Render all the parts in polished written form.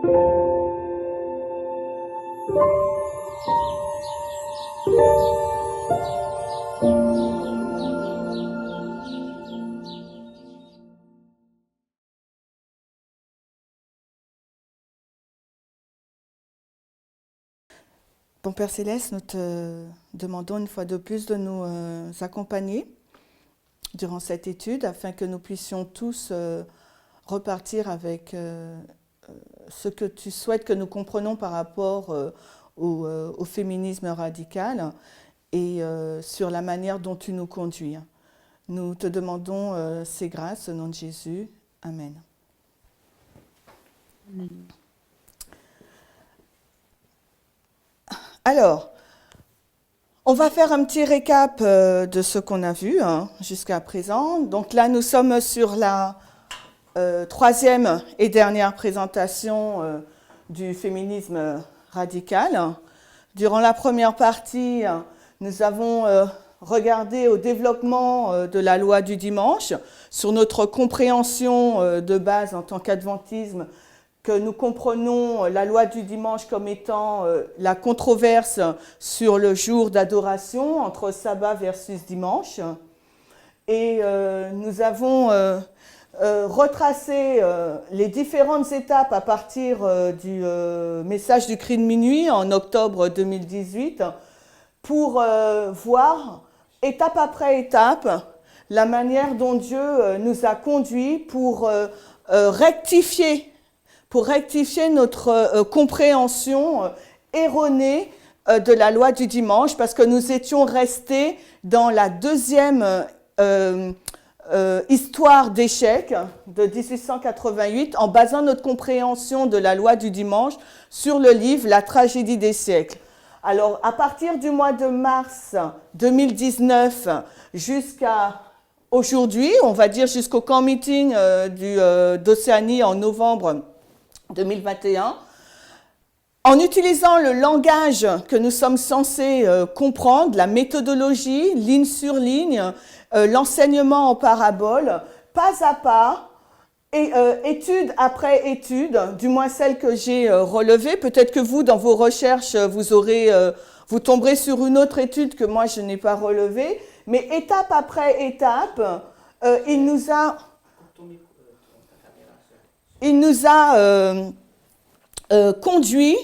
Bon Père Céleste, nous te demandons une fois de plus de nous accompagner durant cette étude afin que nous puissions tous repartir avec ce que tu souhaites que nous comprenons par rapport au féminisme radical et sur la manière dont tu nous conduis. Nous te demandons ces grâces au nom de Jésus. Amen. Amen. Alors, on va faire un petit récap de ce qu'on a vu jusqu'à présent. Donc là, nous sommes sur la troisième et dernière présentation du féminisme radical. Durant la première partie, nous avons regardé au développement de la loi du dimanche, sur notre compréhension de base en tant qu'adventisme, que nous comprenons la loi du dimanche comme étant la controverse sur le jour d'adoration entre sabbat versus dimanche. Et nous avons retracé les différentes étapes à partir du message du cri de minuit en octobre 2018 pour voir, étape après étape, la manière dont Dieu nous a conduits pour rectifier notre compréhension erronée de la loi du dimanche, parce que nous étions restés dans la deuxième histoire d'échec de 1888, en basant notre compréhension de la loi du dimanche sur le livre « La tragédie des siècles ». Alors, à partir du mois de mars 2019 jusqu'à aujourd'hui, on va dire jusqu'au camp meeting d'Océanie en novembre 2021, en utilisant le langage que nous sommes censés comprendre, la méthodologie, ligne sur ligne, l'enseignement en parabole, pas à pas, et étude après étude, du moins celle que j'ai relevée. Peut-être que vous, dans vos recherches, vous tomberez sur une autre étude que moi je n'ai pas relevée, mais étape après étape, il nous a conduit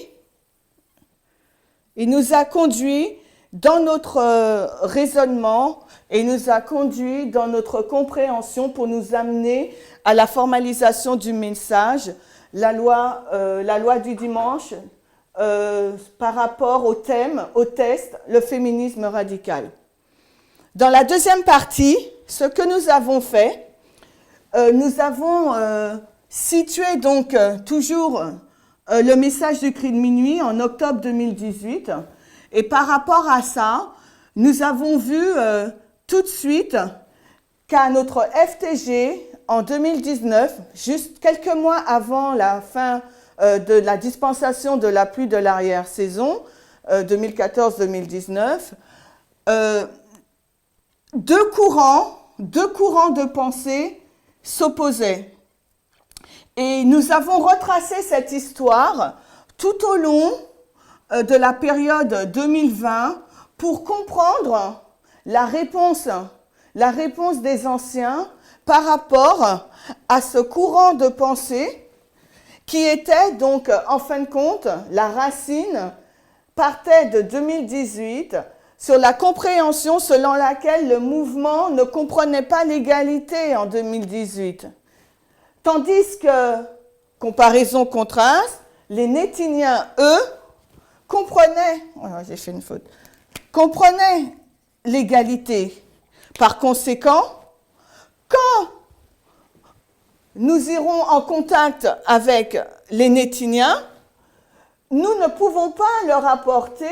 dans notre raisonnement et nous a conduit dans notre compréhension pour nous amener à la formalisation du message, la loi du dimanche, par rapport au thème, au test, le féminisme radical. Dans la deuxième partie, ce que nous avons fait, nous avons situé donc toujours le message du cri de minuit en octobre 2018. Et par rapport à ça, nous avons vu tout de suite qu'à notre FTG, en 2019, juste quelques mois avant la fin de la dispensation de la pluie de l'arrière-saison, 2014-2019, deux courants de pensée s'opposaient. Et nous avons retracé cette histoire tout au long de la période 2020 pour comprendre la réponse des anciens par rapport à ce courant de pensée qui était donc, en fin de compte, la racine partait de 2018 sur la compréhension selon laquelle le mouvement ne comprenait pas l'égalité en 2018. Tandis que, comparaison contraste, les Nétiniens, eux, comprenaient l'égalité. Par conséquent, quand nous irons en contact avec les Nétiniens, nous ne pouvons pas leur apporter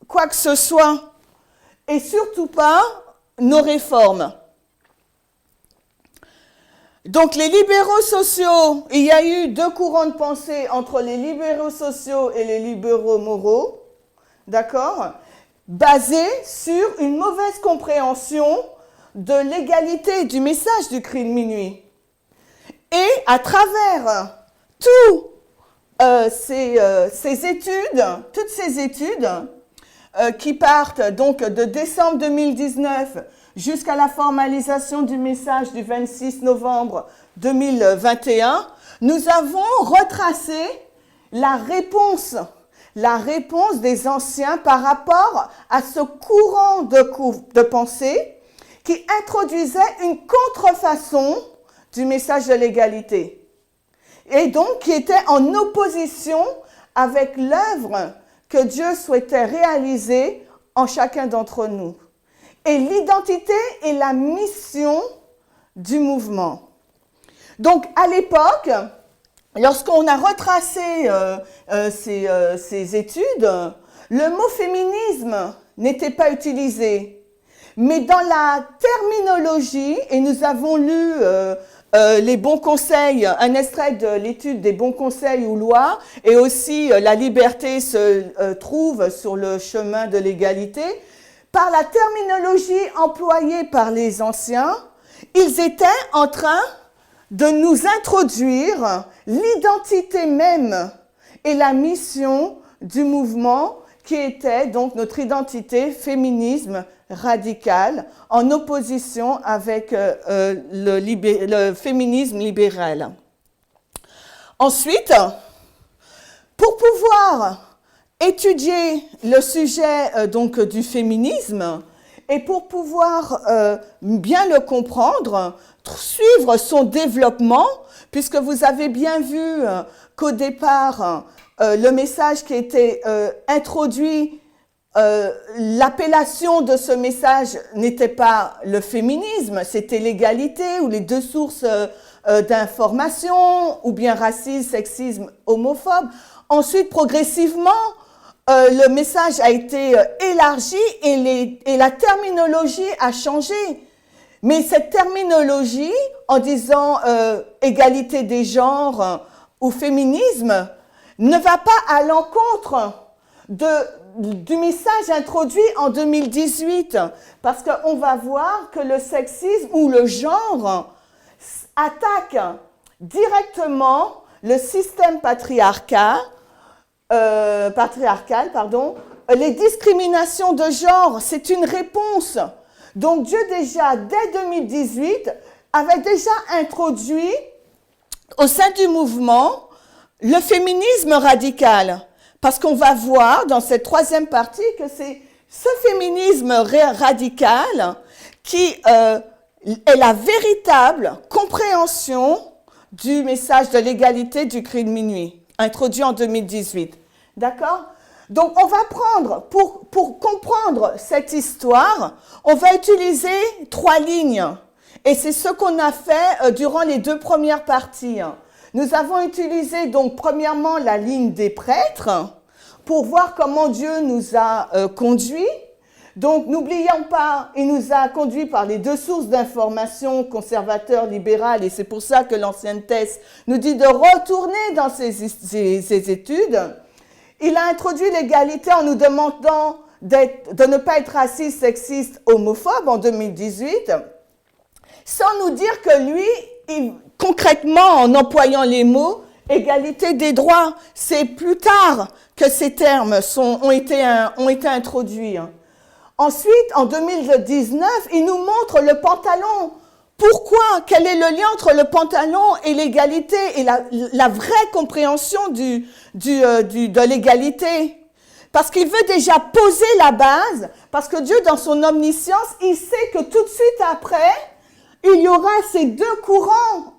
quoi que ce soit, et surtout pas nos réformes. Donc les libéraux sociaux, il y a eu deux courants de pensée entre les libéraux sociaux et les libéraux moraux, d'accord, basés sur une mauvaise compréhension de l'égalité du message du cri de minuit. Et à travers tout ces études, toutes ces études qui partent donc de décembre 2019 jusqu'à la formalisation du message du 26 novembre 2021, nous avons retracé la réponse des anciens par rapport à ce courant de pensée qui introduisait une contrefaçon du message de l'égalité et donc qui était en opposition avec l'œuvre que Dieu souhaitait réaliser en chacun d'entre nous et l'identité et la mission du mouvement. Donc à l'époque, lorsqu'on a retracé ces études, le mot féminisme n'était pas utilisé. Mais dans la terminologie, et nous avons lu les bons conseils, un extrait de l'étude des bons conseils ou lois, et aussi la liberté se trouve sur le chemin de l'égalité, par la terminologie employée par les anciens, ils étaient en train de nous introduire l'identité même et la mission du mouvement qui était donc notre identité féminisme radical en opposition avec le féminisme libéral. Ensuite, pour pouvoir étudier le sujet donc du féminisme et pour pouvoir bien le comprendre, suivre son développement, puisque vous avez bien vu qu'au départ, le message qui était introduit, l'appellation de ce message n'était pas le féminisme, c'était l'égalité ou les deux sources d'information, ou bien racisme, sexisme, homophobe. Ensuite, progressivement, le message a été élargi et la terminologie a changé. Mais cette terminologie, en disant égalité des genres ou féminisme, ne va pas à l'encontre du message introduit en 2018, parce qu'on va voir que le sexisme ou le genre attaque directement le système patriarcal, les discriminations de genre, c'est une réponse. Donc Dieu déjà, dès 2018, avait déjà introduit au sein du mouvement le féminisme radical. Parce qu'on va voir dans cette troisième partie que c'est ce féminisme radical qui est la véritable compréhension du message de l'égalité du cri de minuit, introduit en 2018. D'accord ? Donc, on va prendre, pour comprendre cette histoire, on va utiliser 3 lignes. Et c'est ce qu'on a fait durant les 2 premières parties. Nous avons utilisé donc premièrement la ligne des prêtres pour voir comment Dieu nous a conduits. Donc, n'oublions pas, il nous a conduits par les 2 sources d'information, conservateurs, libérales, et c'est pour ça que l'ancienne thèse nous dit de retourner dans ces études. Il a introduit l'égalité en nous demandant de ne pas être raciste, sexiste, homophobe en 2018, sans nous dire que lui, concrètement, en employant les mots, égalité des droits, c'est plus tard que ces termes ont été introduits. Ensuite, en 2019, il nous montre le pantalon. Pourquoi? Quel est le lien entre le pantalon et l'égalité et la vraie compréhension de l'égalité? Parce qu'il veut déjà poser la base, parce que Dieu, dans son omniscience, il sait que tout de suite après, il y aura ces 2 courants,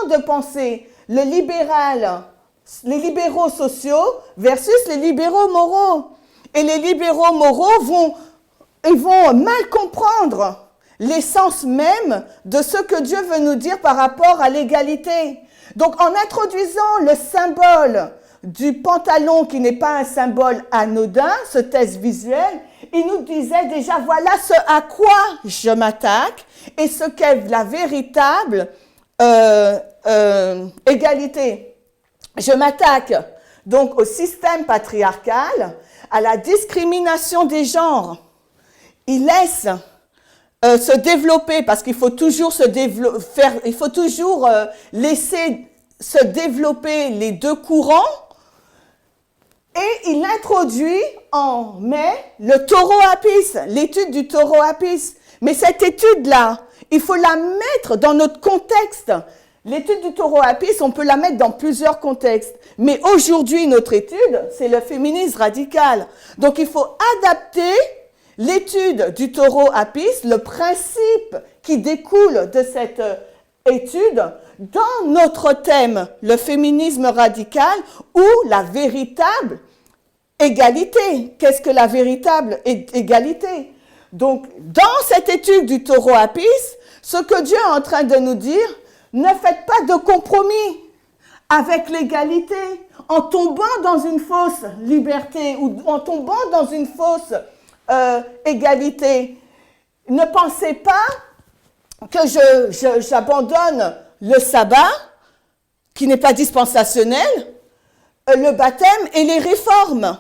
de pensée, le libéral, les libéraux sociaux versus les libéraux moraux. Et les libéraux moraux vont mal comprendre l'essence même de ce que Dieu veut nous dire par rapport à l'égalité. Donc, en introduisant le symbole du pantalon, qui n'est pas un symbole anodin, ce test visuel, il nous disait déjà, voilà ce à quoi je m'attaque et ce qu'est la véritable égalité. Je m'attaque donc au système patriarcal, à la discrimination des genres. Il laisse se développer, parce qu'il faut toujours laisser se développer les deux courants et il introduit en mai le taureau Apis, l'étude du taureau Apis. Mais cette étude-là, il faut la mettre dans notre contexte. L'étude du taureau Apis, on peut la mettre dans plusieurs contextes. Mais aujourd'hui, notre étude, c'est le féminisme radical. Donc, il faut adapter l'étude du taureau Apis, le principe qui découle de cette étude, dans notre thème, le féminisme radical ou la véritable égalité. Qu'est-ce que la véritable égalité? Donc, dans cette étude du taureau Apis, ce que Dieu est en train de nous dire, ne faites pas de compromis avec l'égalité en tombant dans une fausse liberté ou en tombant dans une fausse égalité. Ne pensez pas que j'abandonne le sabbat, qui n'est pas dispensationnel, le baptême et les réformes.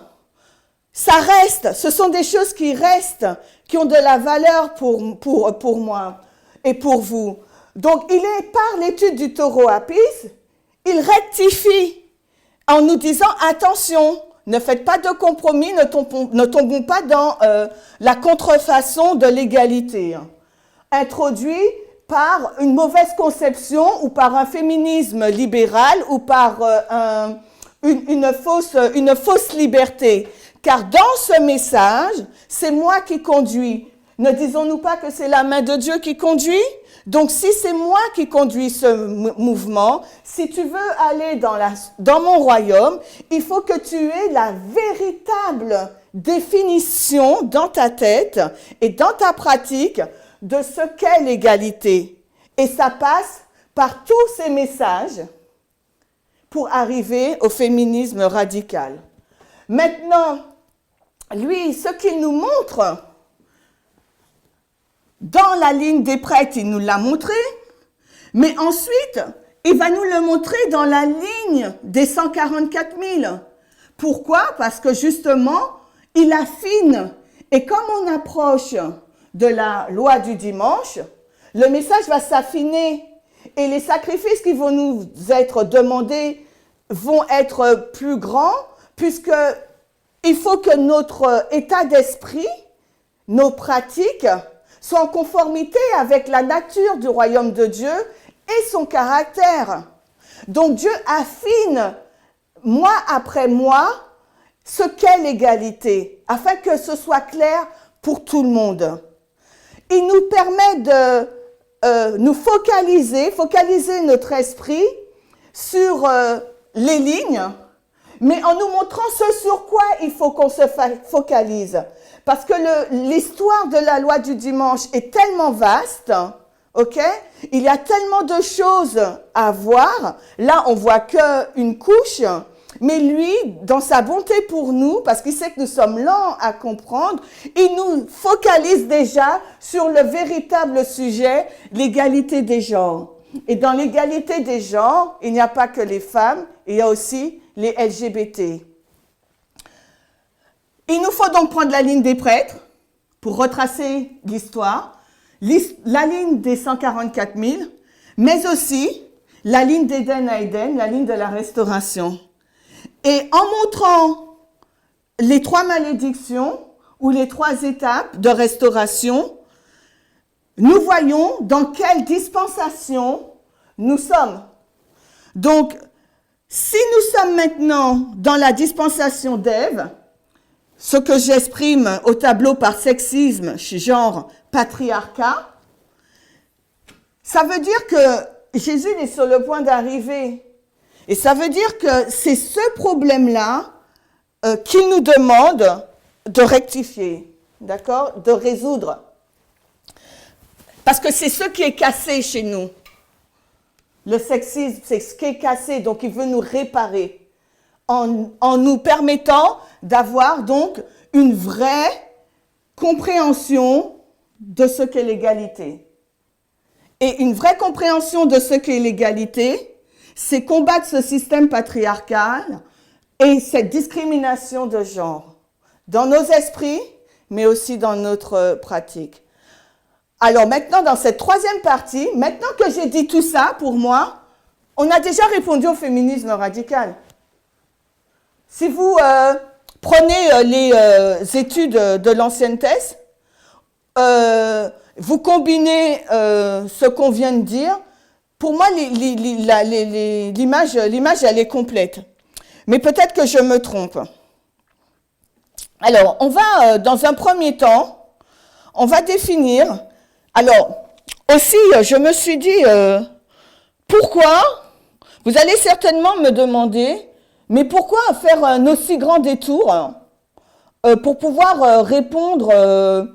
Ça reste, ce sont des choses qui restent, qui ont de la valeur pour moi et pour vous. Donc, il est par l'étude du taureau Apis, il rectifie en nous disant, attention, ne faites pas de compromis, ne tombons pas dans la contrefaçon de l'égalité, introduit par une mauvaise conception ou par un féminisme libéral ou par une fausse liberté. Car dans ce message, c'est moi qui conduis. Ne disons-nous pas que c'est la main de Dieu qui conduit? Donc, si c'est moi qui conduis ce mouvement, si tu veux aller dans mon royaume, il faut que tu aies la véritable définition dans ta tête et dans ta pratique de ce qu'est l'égalité. Et ça passe par tous ces messages pour arriver au féminisme radical. Maintenant, lui, ce qu'il nous montre, dans la ligne des prêtres, il nous l'a montré, mais ensuite, il va nous le montrer dans la ligne des 144 000. Pourquoi? Parce que justement, il affine. Et comme on approche de la loi du dimanche, le message va s'affiner. Et les sacrifices qui vont nous être demandés vont être plus grands, puisque il faut que notre état d'esprit, nos pratiques, soient en conformité avec la nature du royaume de Dieu et son caractère. Donc Dieu affine, mois après mois, ce qu'est l'égalité, afin que ce soit clair pour tout le monde. Il nous permet de nous focaliser notre esprit sur les lignes, mais en nous montrant ce sur quoi il faut qu'on se focalise. Parce que l'histoire de la loi du dimanche est tellement vaste, ok? Il y a tellement de choses à voir. Là, on voit qu'une couche, mais lui, dans sa bonté pour nous, parce qu'il sait que nous sommes lents à comprendre, il nous focalise déjà sur le véritable sujet, l'égalité des genres. Et dans l'égalité des genres, il n'y a pas que les femmes, il y a aussi les LGBT. Il nous faut donc prendre la ligne des prêtres pour retracer l'histoire, la ligne des 144 000, mais aussi la ligne d'Éden à Éden, la ligne de la restauration. Et en montrant les 3 malédictions ou les 3 étapes de restauration, nous voyons dans quelle dispensation nous sommes. Donc, si nous sommes maintenant dans la dispensation d'Ève, ce que j'exprime au tableau par sexisme, genre patriarcat, ça veut dire que Jésus est sur le point d'arriver. Et ça veut dire que c'est ce problème-là qu'il nous demande de rectifier, d'accord, de résoudre. Parce que c'est ce qui est cassé chez nous. Le sexisme, c'est ce qui est cassé, donc il veut nous réparer en nous permettant d'avoir donc une vraie compréhension de ce qu'est l'égalité. Et une vraie compréhension de ce qu'est l'égalité, c'est combattre ce système patriarcal et cette discrimination de genre dans nos esprits, mais aussi dans notre pratique. Alors maintenant, dans cette 3e partie, maintenant que j'ai dit tout ça pour moi, On a déjà répondu au féminisme radical. Si vous prenez les études de l'ancienne thèse, vous combinez ce qu'on vient de dire, pour moi, l'image, elle est complète. Mais peut-être que je me trompe. Alors, on va, dans un premier temps, on va définir. Alors, aussi, je me suis dit, pourquoi, vous allez certainement me demander, mais pourquoi faire un aussi grand détour pour pouvoir répondre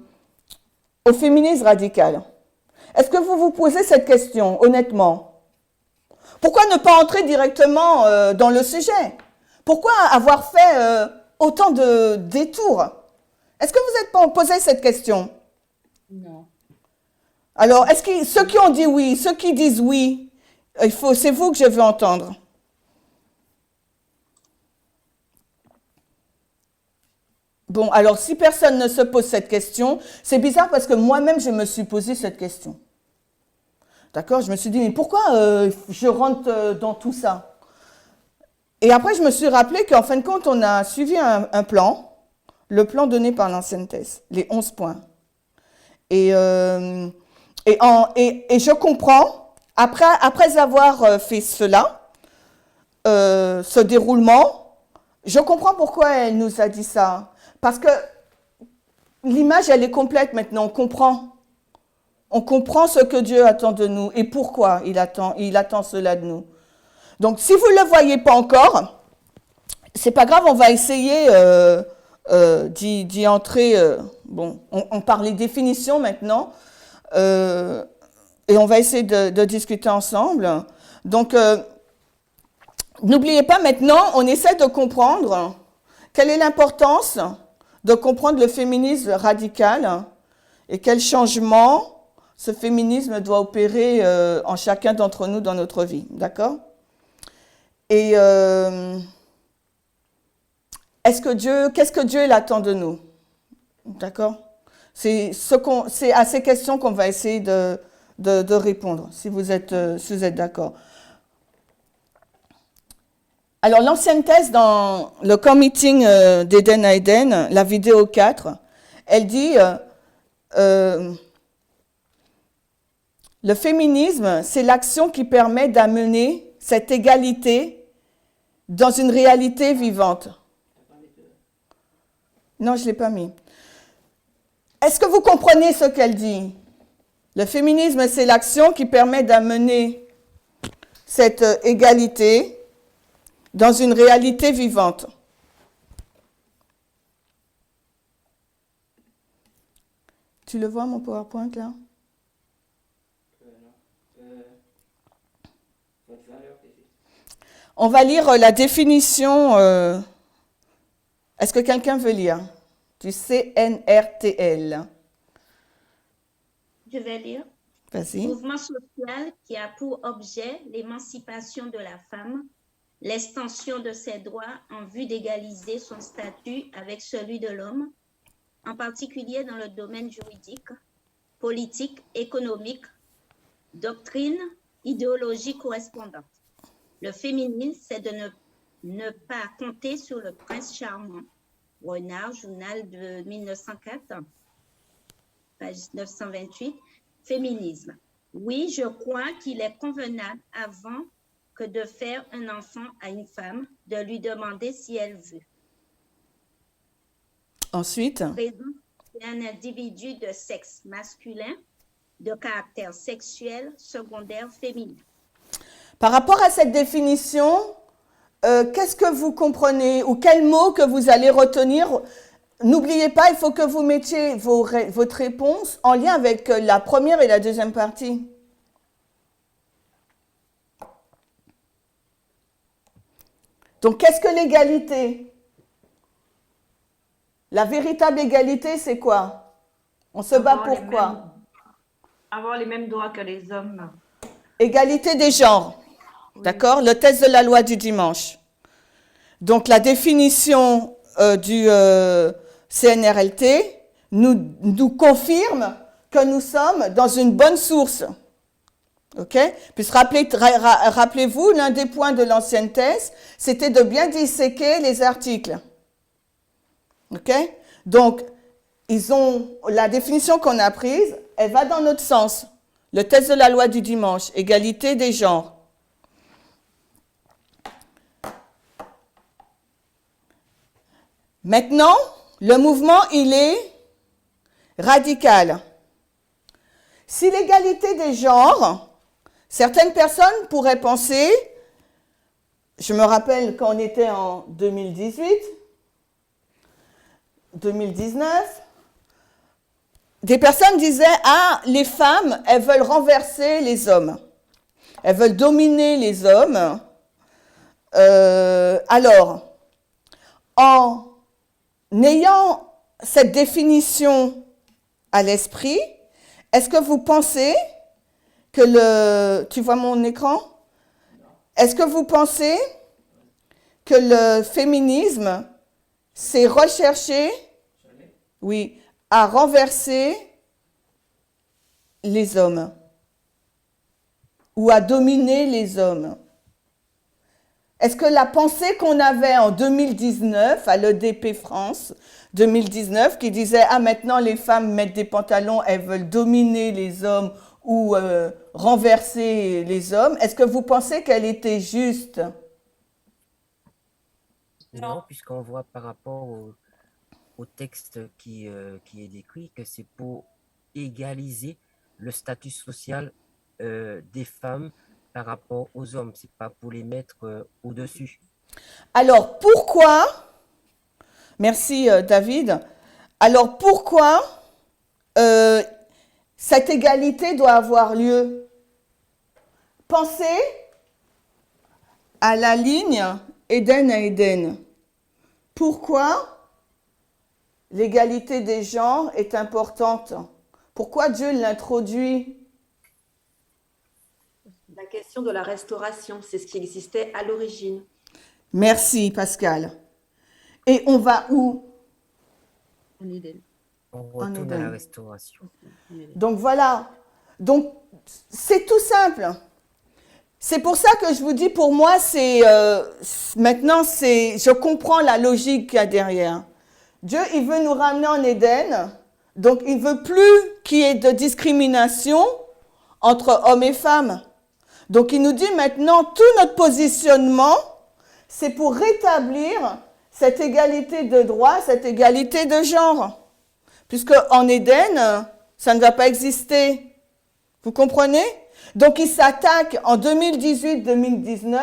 au féminisme radical? Est-ce que vous vous posez cette question, honnêtement? Pourquoi ne pas entrer directement dans le sujet? Pourquoi avoir fait autant de détours? Est-ce que vous êtes posé cette question? Non. Alors, est-ce que ceux qui ont dit oui, ceux qui disent oui, c'est vous que je veux entendre. Bon, alors si personne ne se pose cette question, c'est bizarre parce que moi-même, je me suis posé cette question. D'accord? Je me suis dit, mais pourquoi je rentre dans tout ça? Et après, je me suis rappelé qu'en fin de compte, on a suivi un plan, le plan donné par l'ancienne thèse, les 11 points. Et je comprends, après avoir fait cela, ce déroulement, je comprends pourquoi elle nous a dit ça. Parce que l'image, elle est complète maintenant, on comprend. On comprend ce que Dieu attend de nous et pourquoi il attend cela de nous. Donc, si vous ne le voyez pas encore, c'est pas grave, on va essayer d'y entrer. Bon, on parle des définitions maintenant et on va essayer de discuter ensemble. Donc, n'oubliez pas maintenant, on essaie de comprendre quelle est l'importance de comprendre le féminisme radical et quel changement ce féminisme doit opérer en chacun d'entre nous dans notre vie, d'accord? Et qu'est-ce que Dieu il attend de nous? D'accord? C'est à ces questions qu'on va essayer de répondre, si vous êtes d'accord. Alors, l'ancienne thèse dans le camp meeting d'Éden à Éden, la vidéo 4, elle dit le féminisme, c'est l'action qui permet d'amener cette égalité dans une réalité vivante. Non, je ne l'ai pas mis. Est-ce que vous comprenez ce qu'elle dit? Le féminisme, c'est l'action qui permet d'amener cette égalité dans une réalité vivante. Tu le vois, mon PowerPoint, là? On va lire la définition. Est-ce que quelqu'un veut lire? Du CNRTL. Je vais lire. Vas-y. Mouvement social qui a pour objet l'émancipation de la femme, l'extension de ses droits en vue d'égaliser son statut avec celui de l'homme, en particulier dans le domaine juridique, politique, économique, doctrine, idéologie correspondante. Le féminisme, c'est de ne pas compter sur le prince charmant. Renard, journal de 1904, page 928, féminisme. Oui, je crois qu'il est convenable avant que de faire un enfant à une femme, de lui demander si elle veut. Ensuite. C'est un individu de sexe masculin, de caractère sexuel, secondaire, féminin. Par rapport à cette définition, qu'est-ce que vous comprenez ou quel mot que vous allez retenir? N'oubliez pas, il faut que vous mettiez votre réponse en lien avec la première et la deuxième partie. Donc, qu'est-ce que l'égalité? La véritable égalité, c'est quoi? On se bat pour quoi? Avoir les mêmes droits que les hommes. Égalité des genres. Oui. D'accord? Le test de la loi du dimanche. Donc, la définition du CNRLT nous confirme que nous sommes dans une bonne source. OK? Puis rappelez-vous, l'un des points de l'ancienne thèse, c'était de bien disséquer les articles. OK? Donc, la définition qu'on a prise, elle va dans notre sens. Le texte de la loi du dimanche, égalité des genres. Maintenant, le mouvement, il est radical. Si l'égalité des genres, certaines personnes pourraient penser, je me rappelle quand on était en 2018, 2019, des personnes disaient, ah, les femmes, elles veulent renverser les hommes. Elles veulent dominer les hommes. Alors, en ayant cette définition à l'esprit, est-ce que vous pensez que tu vois mon écran? Est-ce que vous pensez que le féminisme s'est recherché, oui, à renverser les hommes ou à dominer les hommes? Est-ce que la pensée qu'on avait en 2019 à l'EDP France 2019 qui disait « Ah, maintenant les femmes mettent des pantalons, elles veulent dominer les hommes ou renverser les hommes », est-ce que vous pensez qu'elle était juste? Non, puisqu'on voit par rapport au texte qui est décrit que c'est pour égaliser le statut social des femmes par rapport aux hommes. C'est pas pour les mettre au-dessus. Alors, pourquoi, merci David, alors pourquoi cette égalité doit avoir lieu? Pensez à la ligne Éden à Éden. Pourquoi l'égalité des genres est importante? Pourquoi Dieu l'introduit? La question de la restauration, c'est ce qui existait à l'origine. Merci Pascal. Et on va où? En Éden. On retourne à la restauration. Donc voilà. Donc c'est tout simple. C'est pour ça que je vous dis, pour moi, maintenant, je comprends la logique qu'il y a derrière. Dieu, il veut nous ramener en Éden, donc il veut plus qu'il y ait de discrimination entre hommes et femmes. Donc il nous dit maintenant, tout notre positionnement, c'est pour rétablir cette égalité de droit, cette égalité de genre. Puisque en Éden, ça ne va pas exister. Vous comprenez? Donc il s'attaque en 2018-2019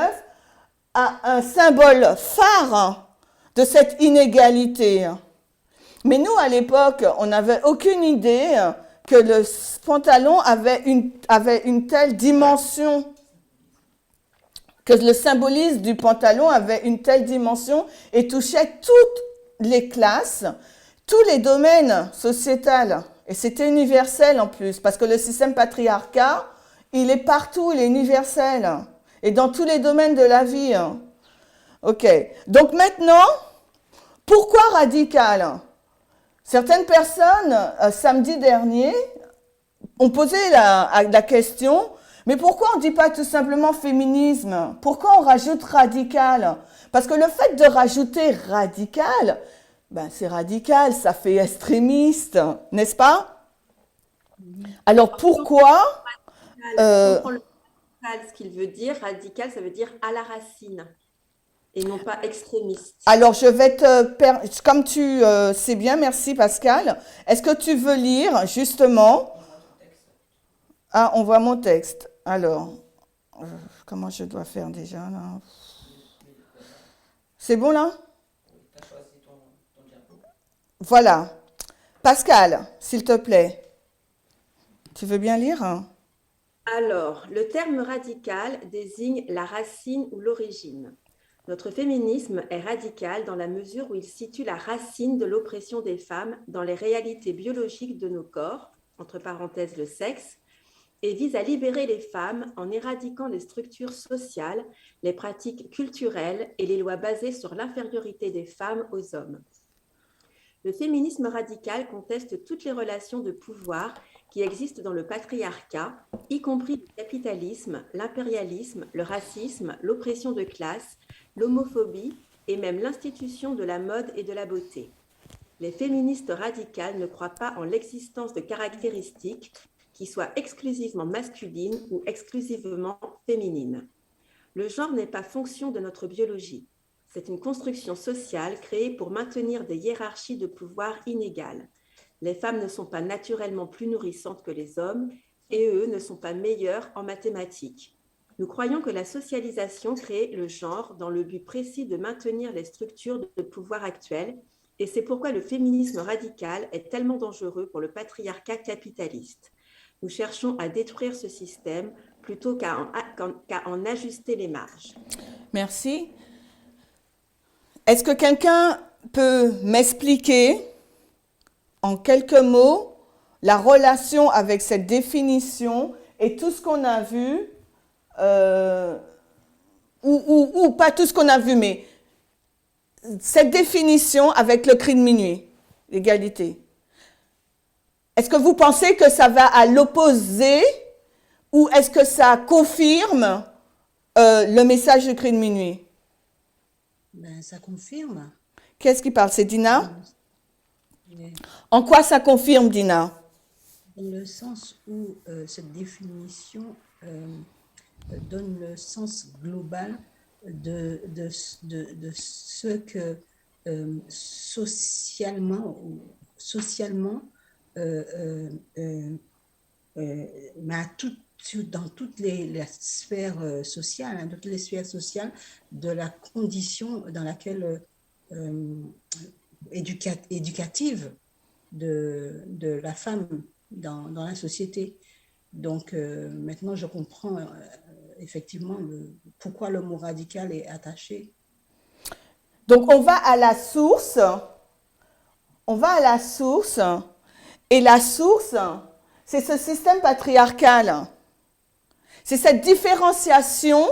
à un symbole phare de cette inégalité. Mais nous, à l'époque, on n'avait aucune idée que le pantalon avait une telle dimension, que le symbolisme du pantalon avait une telle dimension et touchait toutes les classes, tous les domaines sociétals. Et c'était universel en plus, parce que le système patriarcat, il est partout, il est universel. Et dans tous les domaines de la vie. OK. Donc maintenant, pourquoi radical? Certaines personnes, samedi dernier, ont posé la question, mais pourquoi on ne dit pas tout simplement féminisme? Pourquoi on rajoute radical? Parce que le fait de rajouter radical, ben c'est radical, ça fait extrémiste, n'est-ce pas? Alors pourquoi Ce qu'il veut dire, radical, ça veut dire à la racine et non pas extrémiste. Alors, comme tu sais bien, merci Pascal, est-ce que tu veux lire justement? Ah, on voit mon texte. Alors, comment je dois faire déjà là? C'est bon là? Voilà. Pascal, s'il te plaît, tu veux bien lire? Alors, le terme radical désigne la racine ou l'origine. Notre féminisme est radical dans la mesure où il situe la racine de l'oppression des femmes dans les réalités biologiques de nos corps, entre parenthèses le sexe, et vise à libérer les femmes en éradiquant les structures sociales, les pratiques culturelles et les lois basées sur l'infériorité des femmes aux hommes. Le féminisme radical conteste toutes les relations de pouvoir qui existent dans le patriarcat, y compris le capitalisme, l'impérialisme, le racisme, l'oppression de classe, l'homophobie et même l'institution de la mode et de la beauté. Les féministes radicales ne croient pas en l'existence de caractéristiques qui soient exclusivement masculines ou exclusivement féminines. Le genre n'est pas fonction de notre biologie. C'est une construction sociale créée pour maintenir des hiérarchies de pouvoir inégales. Les femmes ne sont pas naturellement plus nourrissantes que les hommes et eux ne sont pas meilleurs en mathématiques. Nous croyons que la socialisation crée le genre dans le but précis de maintenir les structures de pouvoir actuelles et c'est pourquoi le féminisme radical est tellement dangereux pour le patriarcat capitaliste. Nous cherchons à détruire ce système plutôt qu'à en ajuster les marges. Merci. Est-ce que quelqu'un peut m'expliquer en quelques mots la relation avec cette définition et tout ce qu'on a vu, ou pas tout ce qu'on a vu, mais cette définition avec le cri de minuit, l'égalité. Est-ce que vous pensez que ça va à l'opposé ou est-ce que ça confirme le message du cri de minuit? Ben, ça confirme. Qu'est-ce qui parle? C'est Dina? Mais En quoi ça confirme, Dina? dans le sens où cette définition donne le sens global de ce que socialement, dans toutes les sphères sociales, toutes les sphères sociales de la condition dans laquelle éducative de la femme dans la société. Donc maintenant, je comprends effectivement pourquoi le mot radical est attaché. Donc, on va à la source. Et la source, c'est ce système patriarcal. C'est cette différenciation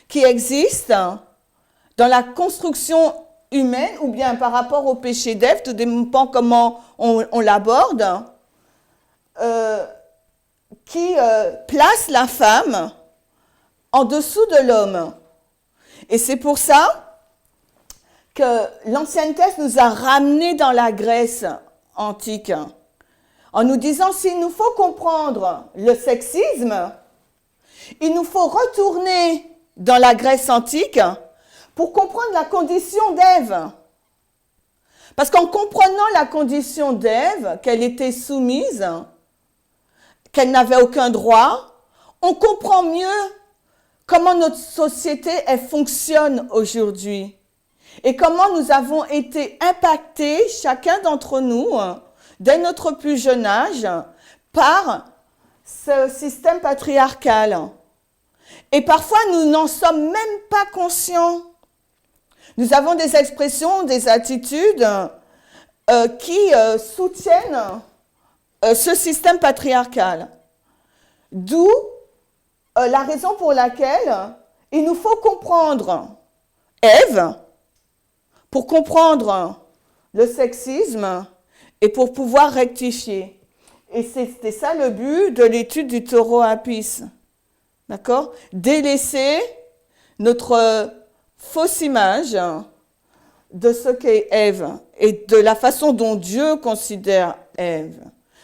qui existe dans la construction humaine ou bien par rapport au péché d'Ève, tout dépend comment on l'aborde, qui place la femme en dessous de l'homme. Et c'est pour ça que l'ancienne Thèse nous a ramenés dans la Grèce antique, en nous disant s'il nous faut comprendre le sexisme, il nous faut retourner dans la Grèce antique pour comprendre la condition d'Ève. Parce qu'en comprenant la condition d'Ève, qu'elle était soumise, qu'elle n'avait aucun droit, on comprend mieux comment notre société elle fonctionne aujourd'hui et comment nous avons été impactés, chacun d'entre nous, dès notre plus jeune âge, par ce système patriarcal. Et parfois, nous n'en sommes même pas conscients. Nous avons des expressions, des attitudes qui soutiennent ce système patriarcal. D'où la raison pour laquelle il nous faut comprendre Ève pour comprendre le sexisme et pour pouvoir rectifier. Et c'était ça le but de l'étude du taureau Apis. D'accord? Délaisser notre fausse image de ce qu'est Ève et de la façon dont Dieu considère Ève.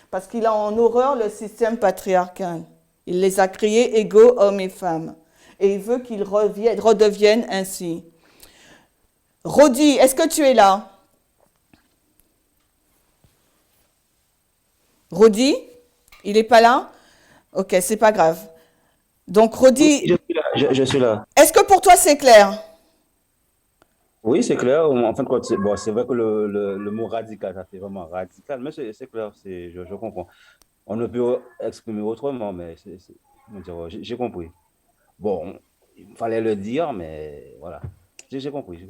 Parce qu'il a en horreur le système patriarcal. Il les a créés égaux, hommes et femmes. Et il veut qu'ils redeviennent ainsi. Rodi, est-ce que tu es là? Rodi? Il n'est pas là? Ok, c'est pas grave. Donc, Rodi, Oui, je suis là. est-ce que pour toi c'est clair? Oui, c'est clair. En fin de compte, c'est vrai que le mot radical, ça fait vraiment radical, mais c'est clair, je comprends. On ne peut exprimer autrement, mais j'ai compris. Bon, il fallait le dire, mais voilà. J'ai compris.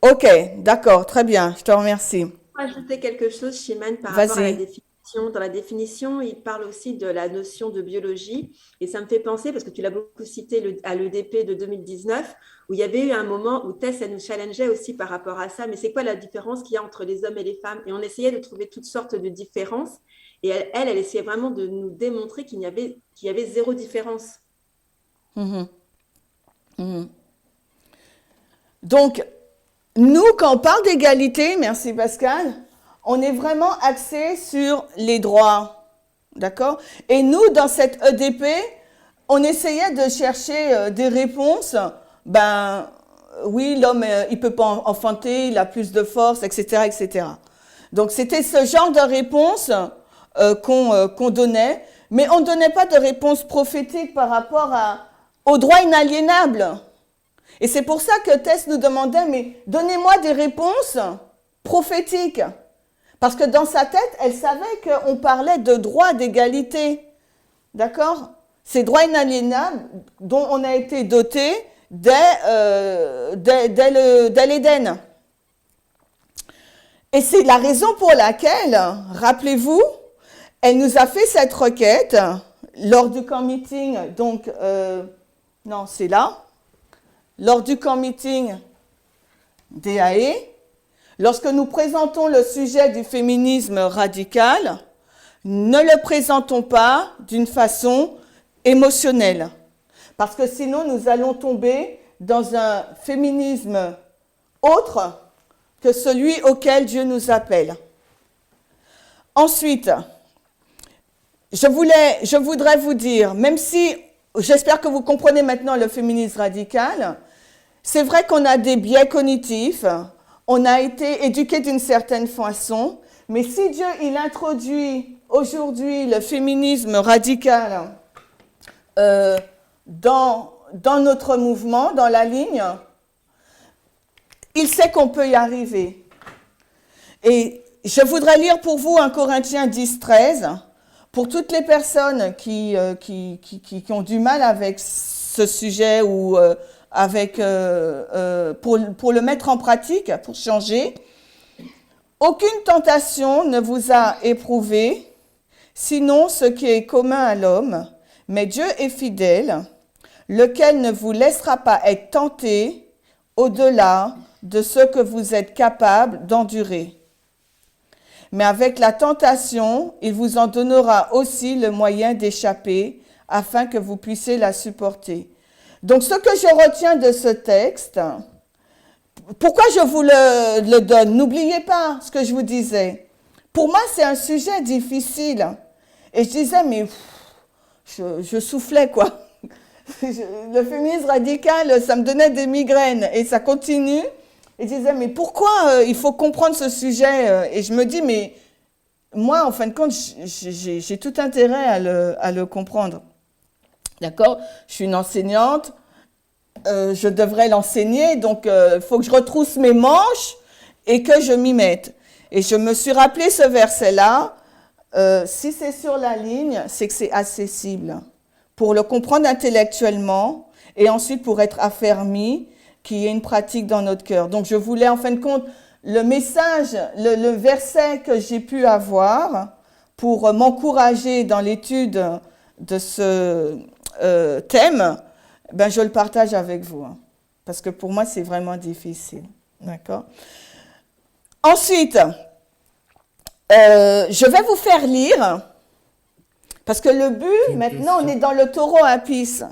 Ok, d'accord, très bien, je te remercie. Ajouter quelque chose, Chimène, par rapport à la Vas-y. définition Dans la définition, il parle aussi de la notion de biologie. Et ça me fait penser, parce que tu l'as beaucoup cité à l'EDP de 2019, où il y avait eu un moment où Tess, elle nous challengeait aussi par rapport à ça. Mais c'est quoi la différence qu'il y a entre les hommes et les femmes? Et on essayait de trouver toutes sortes de différences. Et elle essayait vraiment de nous démontrer qu'il y avait zéro différence. Mhm. Mhm. Donc, nous, quand on parle d'égalité, merci Pascal, on est vraiment axé sur les droits, d'accord? Et nous, dans cette EDP, on essayait de chercher des réponses. Ben, oui, l'homme, il peut pas enfanter, il a plus de force, etc., etc. Donc, c'était ce genre de réponse qu'on donnait, mais on ne donnait pas de réponse prophétique par rapport aux droits inaliénables. Et c'est pour ça que Tess nous demandait, mais donnez-moi des réponses prophétiques. Parce que dans sa tête, elle savait qu'on parlait de droits d'égalité. D'accord? Ces droits inaliénables dont on a été doté dès l'Éden. Et c'est la raison pour laquelle, rappelez-vous, elle nous a fait cette requête lors du camp meeting, donc, non, c'est là, lors du camp meeting DAE, lorsque nous présentons le sujet du féminisme radical, ne le présentons pas d'une façon émotionnelle, parce que sinon nous allons tomber dans un féminisme autre que celui auquel Dieu nous appelle. Ensuite, je voudrais vous dire, même si j'espère que vous comprenez maintenant le féminisme radical, c'est vrai qu'on a des biais cognitifs, on a été éduqués d'une certaine façon, mais si Dieu, il introduit aujourd'hui le féminisme radical dans notre mouvement, dans la ligne, il sait qu'on peut y arriver. Et je voudrais lire pour vous 1 Corinthiens 10, 13, pour toutes les personnes qui ont du mal avec ce sujet ou pour le mettre en pratique, pour changer. Aucune tentation ne vous a éprouvé, sinon ce qui est commun à l'homme, mais Dieu est fidèle, lequel ne vous laissera pas être tenté au-delà de ce que vous êtes capable d'endurer. Mais avec la tentation, il vous en donnera aussi le moyen d'échapper, afin que vous puissiez la supporter. Donc, ce que je retiens de ce texte, pourquoi je vous le donne? N'oubliez pas ce que je vous disais. Pour moi, c'est un sujet difficile. Et je disais, mais je soufflais, quoi. Le féminisme radical, ça me donnait des migraines. Et ça continue. Et je disais, mais pourquoi il faut comprendre ce sujet? Et je me dis, mais moi, en fin de compte, j'ai tout intérêt à le comprendre. D'accord? Je suis une enseignante, je devrais l'enseigner, donc il faut que je retrousse mes manches et que je m'y mette. Et je me suis rappelé ce verset-là, si c'est sur la ligne, c'est que c'est accessible. Pour le comprendre intellectuellement et ensuite pour être affermi, qu'il y ait une pratique dans notre cœur. Donc je voulais en fin de compte, le message, le verset que j'ai pu avoir pour m'encourager dans l'étude de ce thème, ben je le partage avec vous, hein, parce que pour moi c'est vraiment difficile, d'accord? Ensuite, je vais vous faire lire, parce que le but, maintenant on est dans le taureau à Pisces.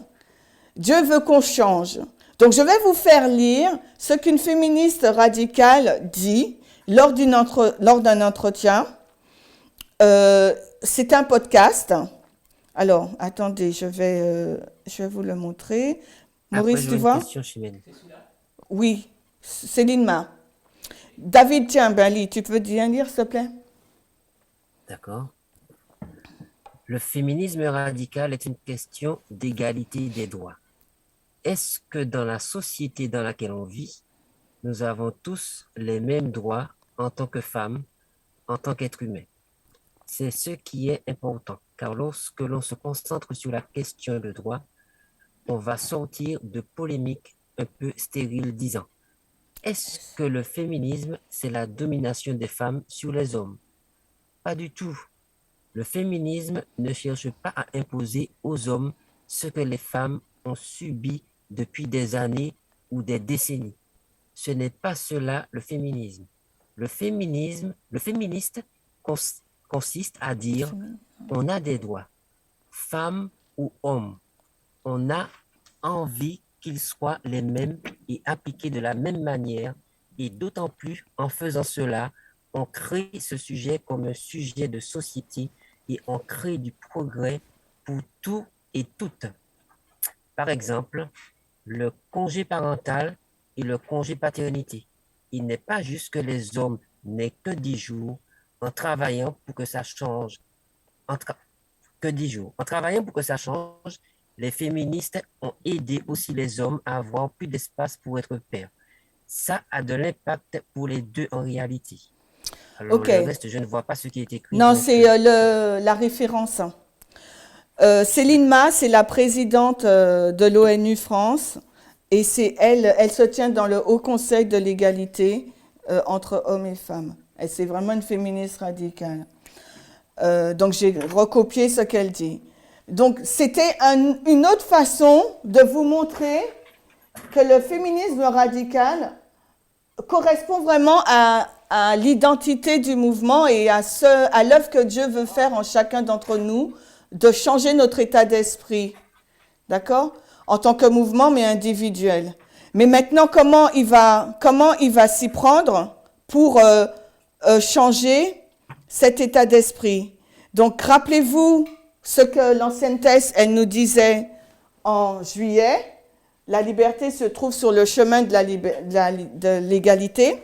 Dieu veut qu'on change. Donc je vais vous faire lire ce qu'une féministe radicale dit lors d'un entretien. C'est un podcast. Alors, attendez, je vais vous le montrer. Maurice, Après, tu vois? une question, Chimène. Oui, Céline Ma. David, tiens, Bali, tu peux bien lire, s'il te plaît? D'accord. Le féminisme radical est une question d'égalité des droits. Est-ce que dans la société dans laquelle on vit, nous avons tous les mêmes droits en tant que femmes, en tant qu'êtres humains? C'est ce qui est important, car lorsque l'on se concentre sur la question de droit, on va sortir de polémiques un peu stériles disant: est-ce que le féminisme, c'est la domination des femmes sur les hommes? Pas du tout. Le féminisme ne cherche pas à imposer aux hommes ce que les femmes ont subi depuis des années ou des décennies. Ce n'est pas cela le féminisme. Le féministe consiste à dire on a des droits, femmes ou hommes. On a envie qu'ils soient les mêmes et appliqués de la même manière, et d'autant plus en faisant cela, on crée ce sujet comme un sujet de société et on crée du progrès pour tout et toutes. Par exemple, le congé parental et le congé paternité. Il n'est pas juste que les hommes n'aient que 10 jours en travaillant pour que ça change. Que 10 jours. En travaillant pour que ça change, les féministes ont aidé aussi les hommes à avoir plus d'espace pour être pères. Ça a de l'impact pour les deux en réalité. Alors, Ok. le reste, je ne vois pas ce qui est écrit. Non, donc, c'est la référence. Céline Ma, c'est la présidente de l'ONU France et c'est elle se tient dans le Haut Conseil de l'égalité entre hommes et femmes. Et c'est vraiment une féministe radicale. Donc j'ai recopié ce qu'elle dit. Donc c'était une autre façon de vous montrer que le féminisme radical correspond vraiment à l'identité du mouvement et à l'œuvre que Dieu veut faire en chacun d'entre nous, de changer notre état d'esprit, d'accord? En tant que mouvement, mais individuel. Mais maintenant, comment il va s'y prendre pour changer cet état d'esprit? Donc, rappelez-vous ce que l'ancienne thèse, elle nous disait en juillet. La liberté se trouve sur le chemin de l'égalité.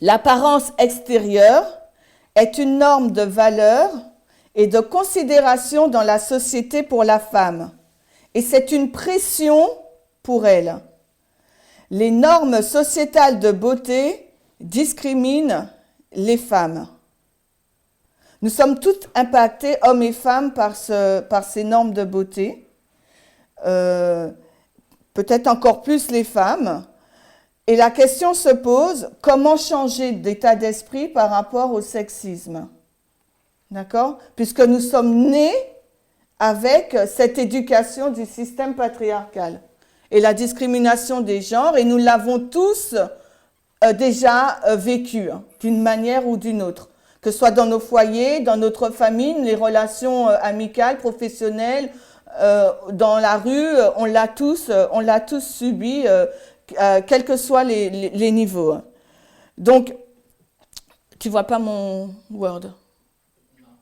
L'apparence extérieure est une norme de valeur et de considération dans la société pour la femme. Et c'est une pression pour elle. Les normes sociétales de beauté discriminent les femmes. Nous sommes toutes impactés, hommes et femmes, par ces normes de beauté. Peut-être encore plus les femmes. Et la question se pose, comment changer d'état d'esprit par rapport au sexisme? D'accord? Puisque nous sommes nés avec cette éducation du système patriarcal et la discrimination des genres, et nous l'avons tous déjà vécu d'une manière ou d'une autre, que ce soit dans nos foyers, dans notre famille, les relations amicales, professionnelles, dans la rue, on l'a tous subi, quels que soient les niveaux. Donc, tu vois pas mon Word?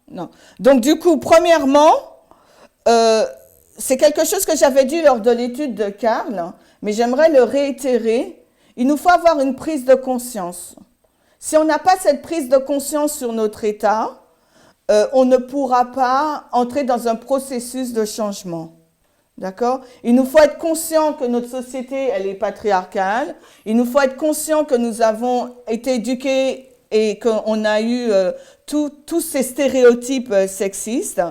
Non. Donc, du coup, premièrement, c'est quelque chose que j'avais dit lors de l'étude de Karl, mais j'aimerais le réitérer. Il nous faut avoir une prise de conscience. Si on n'a pas cette prise de conscience sur notre état, on ne pourra pas entrer dans un processus de changement. D'accord? Il nous faut être conscient que notre société, elle est patriarcale. Il nous faut être conscient que nous avons été éduqués et qu'on a eu tous ces stéréotypes sexistes.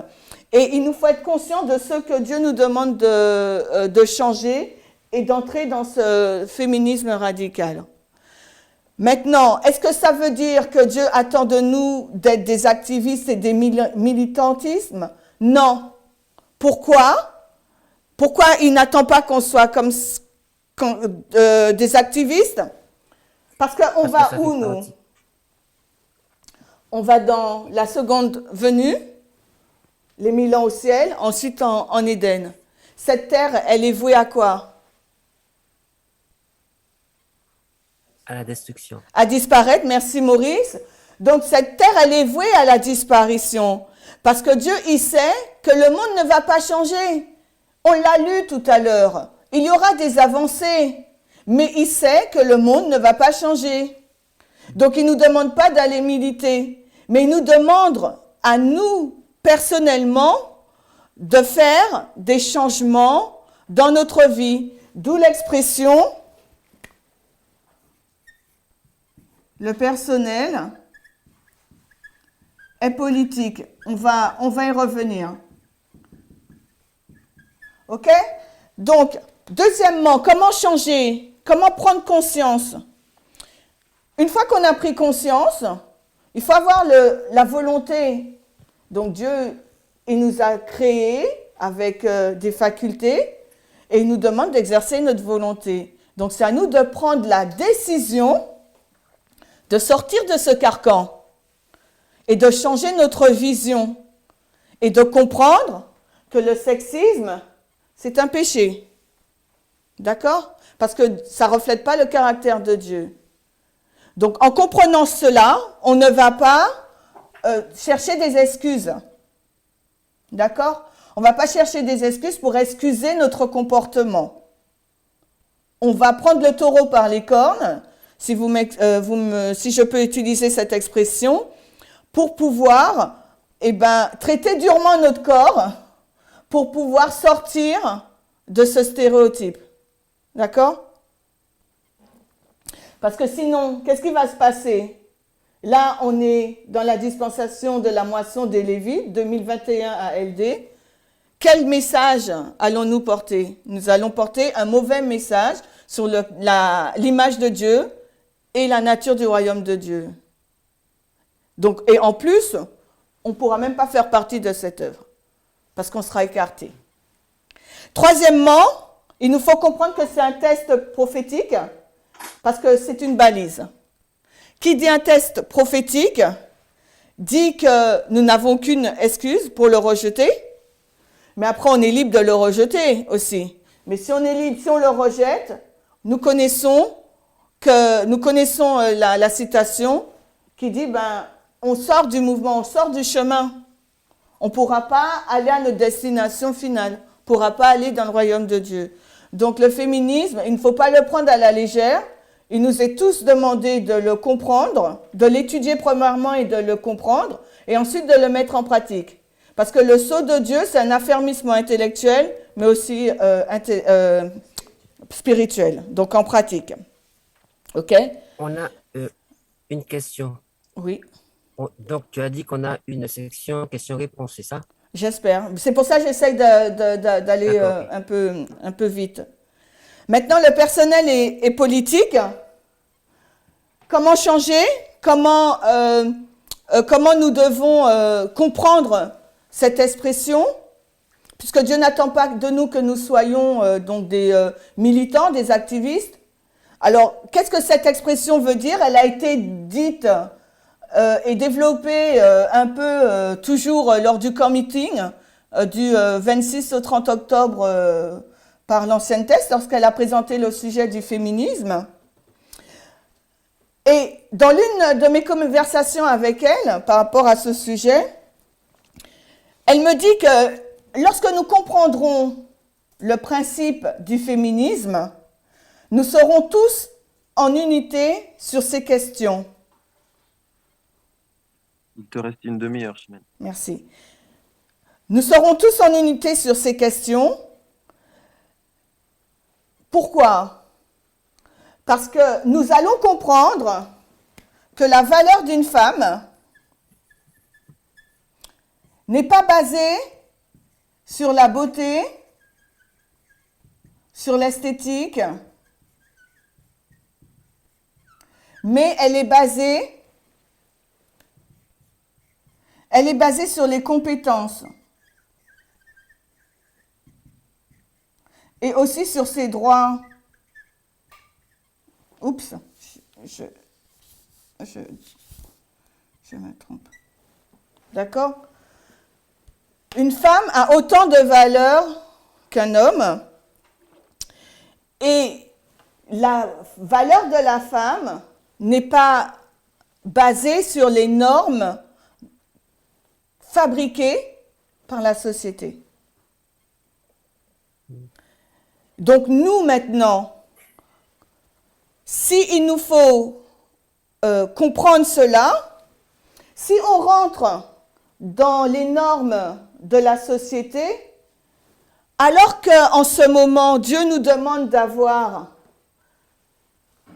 Et il nous faut être conscient de ce que Dieu nous demande de changer et d'entrer dans ce féminisme radical. Maintenant, est-ce que ça veut dire que Dieu attend de nous d'être des activistes et des militantismes? Non. Pourquoi? Pourquoi il n'attend pas qu'on soit comme des activistes? Parce qu'on va où, nous? On va dans la seconde venue, les 1000 ans au ciel, ensuite en Éden. Cette terre, elle est vouée à quoi? à la destruction. À disparaître, merci Maurice. Donc cette terre, elle est vouée à la disparition. Parce que Dieu, il sait que le monde ne va pas changer. On l'a lu tout à l'heure. Il y aura des avancées. Mais il sait que le monde ne va pas changer. Donc il ne nous demande pas d'aller militer. Mais il nous demande à nous, personnellement, de faire des changements dans notre vie. D'où l'expression, le personnel est politique. On va y revenir. OK? Donc, deuxièmement, comment changer? Comment prendre conscience? Une fois qu'on a pris conscience, il faut avoir la volonté Donc Dieu, il nous a créés avec des facultés et il nous demande d'exercer notre volonté. Donc c'est à nous de prendre la décision de sortir de ce carcan et de changer notre vision et de comprendre que le sexisme, c'est un péché. D'accord? Parce que ça ne reflète pas le caractère de Dieu. Donc en comprenant cela, on ne va pas chercher des excuses. D'accord? On ne va pas chercher des excuses pour excuser notre comportement. On va prendre le taureau par les cornes, si je peux utiliser cette expression, pour pouvoir traiter durement notre corps, pour pouvoir sortir de ce stéréotype. D'accord? Parce que sinon, qu'est-ce qui va se passer? Là, on est dans la dispensation de la moisson des Lévites, 2021 à LD. Quel message allons-nous porter? Nous allons porter un mauvais message sur l'image de Dieu et la nature du royaume de Dieu. Donc, et en plus, on ne pourra même pas faire partie de cette œuvre, parce qu'on sera écarté. Troisièmement, il nous faut comprendre que c'est un test prophétique, parce que c'est une balise. Qui dit un test prophétique dit que nous n'avons qu'une excuse pour le rejeter, mais après on est libre de le rejeter aussi. Mais si on est libre, si on le rejette, nous connaissons la citation qui dit on sort du mouvement, on sort du chemin. On ne pourra pas aller à notre destination finale, on ne pourra pas aller dans le royaume de Dieu. Donc le féminisme, il ne faut pas le prendre à la légère. Il nous est tous demandé de le comprendre, de l'étudier premièrement et de le comprendre, et ensuite de le mettre en pratique. Parce que le sceau de Dieu, c'est un affermissement intellectuel, mais aussi spirituel, donc en pratique. OK? On a une question. Oui. Donc, tu as dit qu'on a une section questions-réponses, c'est ça? J'espère. C'est pour ça que j'essaye d'aller un peu vite. Maintenant, le personnel est politique. Comment changer? Comment nous devons comprendre cette expression? Puisque Dieu n'attend pas de nous que nous soyons donc des militants, des activistes. Alors, qu'est-ce que cette expression veut dire? Elle a été dite et développée un peu toujours lors du camp meeting du 26 au 30 octobre par l'ancienne Thèse, lorsqu'elle a présenté le sujet du féminisme. Et dans l'une de mes conversations avec elle, par rapport à ce sujet, elle me dit que lorsque nous comprendrons le principe du féminisme, nous serons tous en unité sur ces questions. Il te reste une demi-heure, Chimène. Merci. Nous serons tous en unité sur ces questions. Pourquoi? Parce que nous allons comprendre que la valeur d'une femme n'est pas basée sur la beauté, sur l'esthétique, mais elle est basée sur les compétences et aussi sur ses droits. Oups, je me trompe. D'accord? Une femme a autant de valeur qu'un homme et la valeur de la femme n'est pas basée sur les normes fabriquées par la société. Donc nous maintenant, s'il nous faut comprendre cela, si on rentre dans les normes de la société, alors qu'en ce moment, Dieu nous demande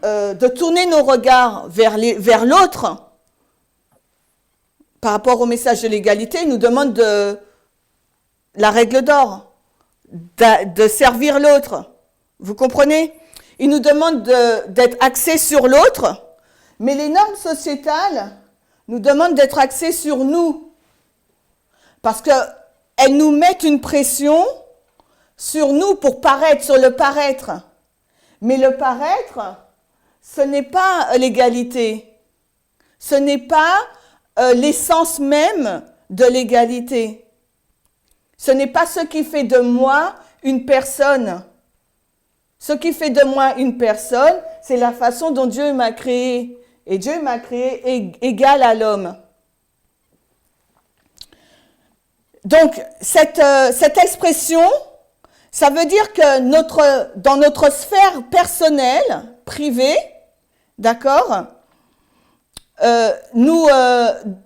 de tourner nos regards vers l'autre, par rapport au message de l'égalité, il nous demande la règle d'or, de servir l'autre. Vous comprenez? Il nous demande d'être axés sur l'autre, mais les normes sociétales nous demandent d'être axés sur nous. parce qu'elles nous mettent une pression sur nous pour paraître, sur le paraître. Mais le paraître, ce n'est pas l'égalité. Ce n'est pas l'essence même de l'égalité. Ce n'est pas ce qui fait de moi une personne. Ce qui fait de moi une personne, c'est la façon dont Dieu m'a créé. Et Dieu m'a créé égal à l'homme. Donc, cette expression, ça veut dire que dans notre sphère personnelle, privée, d'accord,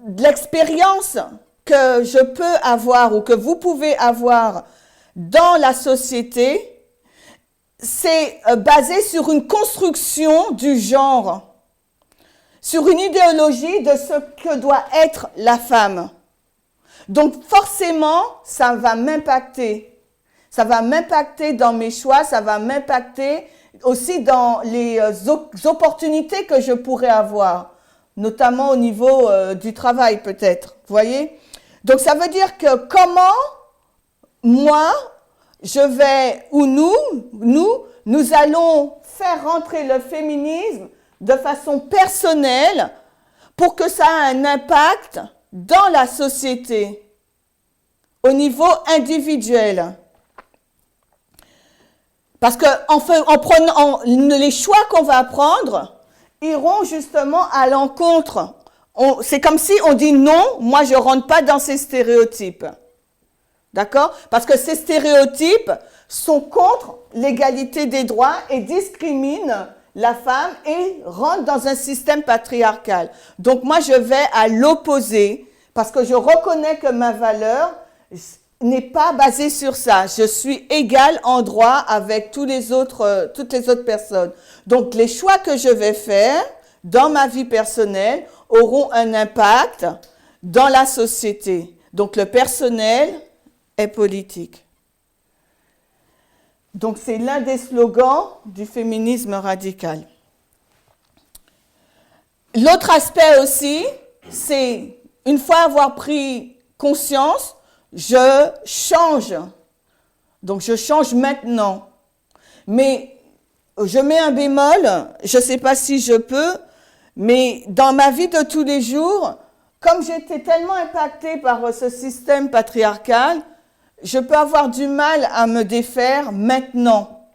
l'expérience que je peux avoir ou que vous pouvez avoir dans la société, c'est basé sur une construction du genre, sur une idéologie de ce que doit être la femme. Donc forcément, ça va m'impacter. Ça va m'impacter dans mes choix, ça va m'impacter aussi dans les opportunités que je pourrais avoir, notamment au niveau du travail peut-être, vous voyez? Donc ça veut dire que comment moi, je vais, ou nous allons faire rentrer le féminisme de façon personnelle pour que ça ait un impact dans la société, au niveau individuel. Parce que en prenant les choix qu'on va prendre iront justement à l'encontre. C'est comme si on dit non, moi je ne rentre pas dans ces stéréotypes. D'accord? Parce que ces stéréotypes sont contre l'égalité des droits et discriminent la femme et rentrent dans un système patriarcal. Donc moi je vais à l'opposé parce que je reconnais que ma valeur n'est pas basée sur ça. Je suis égale en droit avec toutes les autres personnes. Donc les choix que je vais faire dans ma vie personnelle auront un impact dans la société. Donc le personnel est politique. Donc c'est l'un des slogans du féminisme radical. L'autre aspect aussi, c'est une fois avoir pris conscience, je change. Donc je change maintenant. Mais je mets un bémol, je ne sais pas si je peux, mais dans ma vie de tous les jours, comme j'étais tellement impactée par ce système patriarcal, je peux avoir du mal à me défaire maintenant.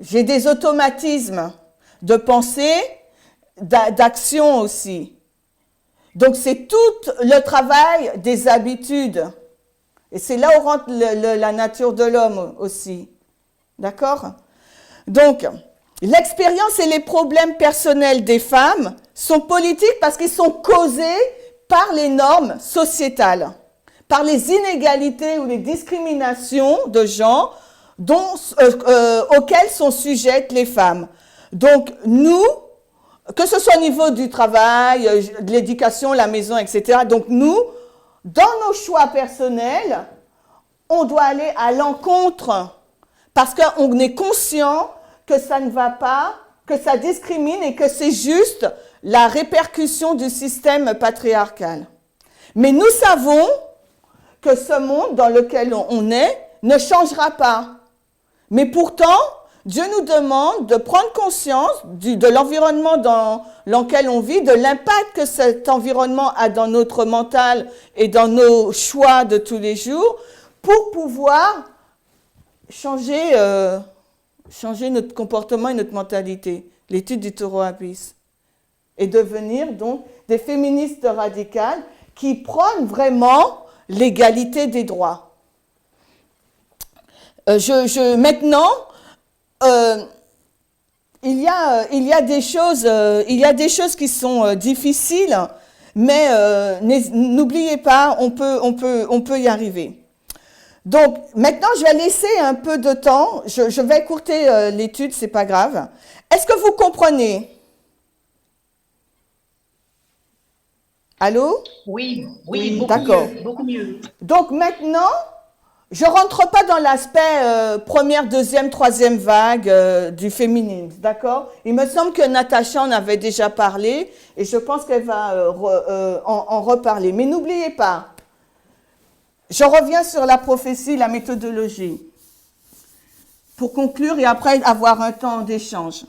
J'ai des automatismes de pensée, d'action aussi. Donc c'est tout le travail des habitudes. Et c'est là où rentre la nature de l'homme aussi. D'accord? Donc, l'expérience et les problèmes personnels des femmes sont politiques parce qu'ils sont causés par les normes sociétales, par les inégalités ou les discriminations de genre auxquelles sont sujettes les femmes. Donc, nous, que ce soit au niveau du travail, de l'éducation, la maison, etc., donc nous, dans nos choix personnels, on doit aller à l'encontre parce qu'on est conscient que ça ne va pas, que ça discrimine et que c'est juste la répercussion du système patriarcal. Mais nous savons que ce monde dans lequel on est ne changera pas. Mais pourtant, Dieu nous demande de prendre conscience de l'environnement dans lequel on vit, de l'impact que cet environnement a dans notre mental et dans nos choix de tous les jours pour pouvoir changer notre comportement et notre mentalité. L'étude du taureau Apis. Et devenir donc des féministes radicales qui prônent vraiment l'égalité des droits. Maintenant, il y a des choses qui sont difficiles, mais n'oubliez pas, on peut y arriver. Donc, maintenant, je vais laisser un peu de temps. Je vais écourter l'étude, c'est pas grave. Est-ce que vous comprenez? Allô? Oui, beaucoup d'accord. mieux, beaucoup mieux. Donc maintenant, je ne rentre pas dans l'aspect première, deuxième, troisième vague du féminisme, d'accord? Il me semble que Natacha en avait déjà parlé et je pense qu'elle va en reparler. Mais n'oubliez pas, je reviens sur la prophétie, la méthodologie, pour conclure et après avoir un temps d'échange.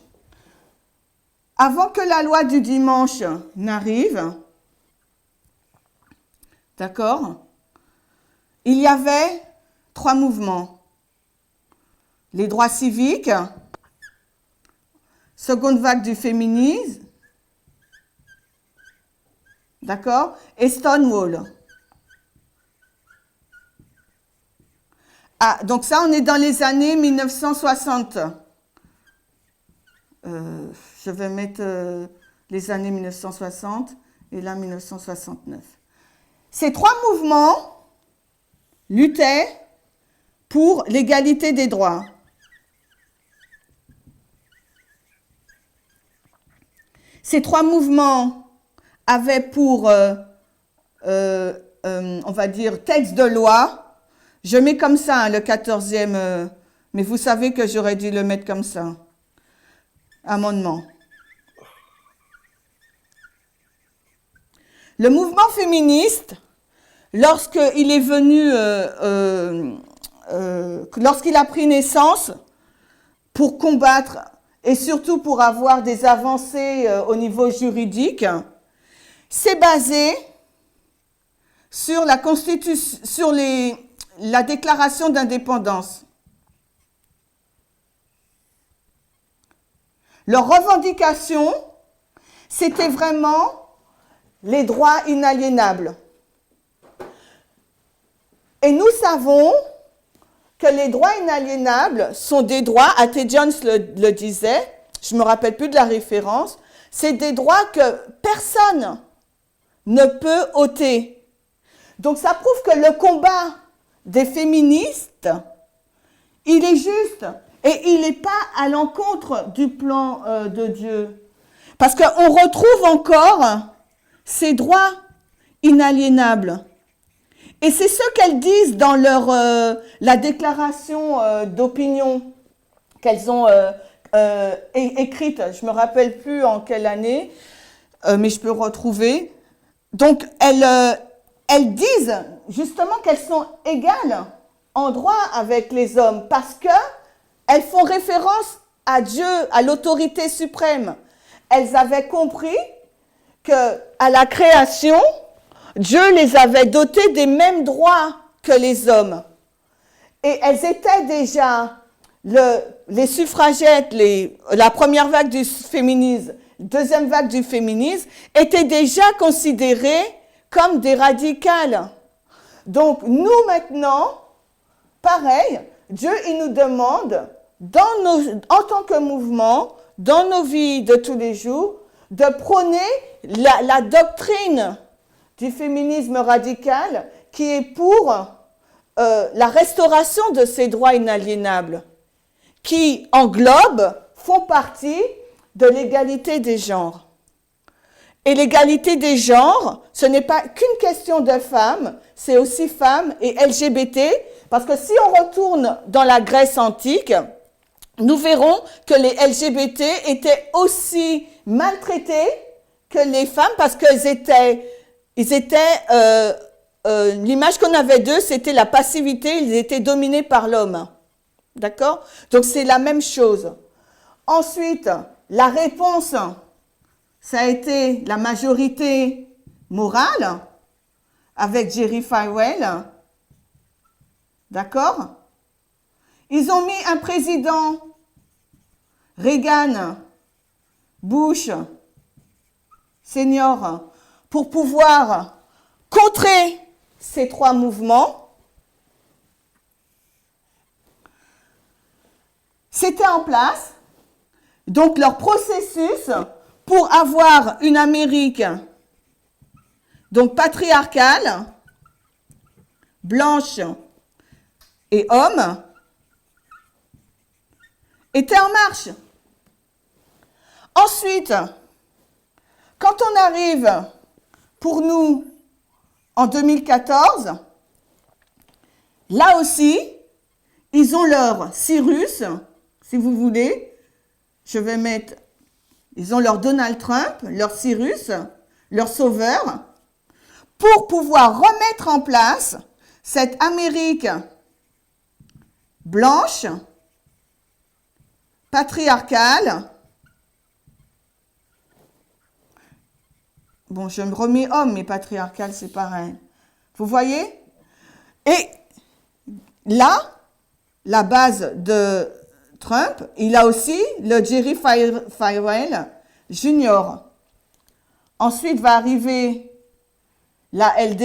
Avant que la loi du dimanche n'arrive, d'accord, il y avait 3 mouvements. Les droits civiques, seconde vague du féminisme, d'accord, et Stonewall. Ah, donc ça, on est dans les années 1960. Je vais mettre les années 1960 et là 1969. Ces 3 mouvements luttaient pour l'égalité des droits. Ces 3 mouvements avaient pour, on va dire, texte de loi. Je mets comme ça hein, le 14e, mais vous savez que j'aurais dû le mettre comme ça. Amendement. Le mouvement féministe, lorsqu'il est venu, lorsqu'il a pris naissance pour combattre et surtout pour avoir des avancées au niveau juridique, c'est basé sur la Constitution, sur la déclaration d'indépendance. Leur revendication, c'était vraiment les droits inaliénables. Et nous savons que les droits inaliénables sont des droits, A.T. Jones le disait, je ne me rappelle plus de la référence, c'est des droits que personne ne peut ôter. Donc ça prouve que le combat des féministes, il est juste et il n'est pas à l'encontre du plan de Dieu. Parce qu'on retrouve encore ces droits inaliénables. Et c'est ce qu'elles disent dans la déclaration d'opinion qu'elles ont écrite. Je ne me rappelle plus en quelle année, mais je peux retrouver. Donc, elles disent justement qu'elles sont égales en droit avec les hommes parce qu'elles font référence à Dieu, à l'autorité suprême. Elles avaient compris qu'à la création, Dieu les avait dotées des mêmes droits que les hommes. Et elles étaient déjà, les suffragettes, la première vague du féminisme, deuxième vague du féminisme, étaient déjà considérées comme des radicales. Donc nous maintenant, pareil, Dieu il nous demande, en tant que mouvement, dans nos vies de tous les jours, de prôner la doctrine du féminisme radical qui est pour la restauration de ces droits inaliénables, qui font partie de l'égalité des genres. Et l'égalité des genres, ce n'est pas qu'une question de femmes, c'est aussi femmes et LGBT, parce que si on retourne dans la Grèce antique, nous verrons que les LGBT étaient aussi maltraités que les femmes, parce qu'ils étaient l'image qu'on avait d'eux, c'était la passivité, ils étaient dominés par l'homme. D'accord? Donc c'est la même chose. Ensuite, la réponse, ça a été la majorité morale avec Jerry Falwell. D'accord? Ils ont mis un président, Reagan, Bush, senior, pour pouvoir contrer ces 3 mouvements. C'était en place. Donc leur processus pour avoir une Amérique donc patriarcale, blanche et homme, était en marche. Ensuite, quand on arrive pour nous en 2014, là aussi, ils ont leur Cyrus, si vous voulez, je vais mettre, ils ont leur Donald Trump, leur Cyrus, leur sauveur, pour pouvoir remettre en place cette Amérique blanche, patriarcale. Bon, je me remets homme, mais patriarcale, c'est pareil. Vous voyez? Et là, la base de Trump, il a aussi le Jerry Falwell Jr. Ensuite va arriver la LD,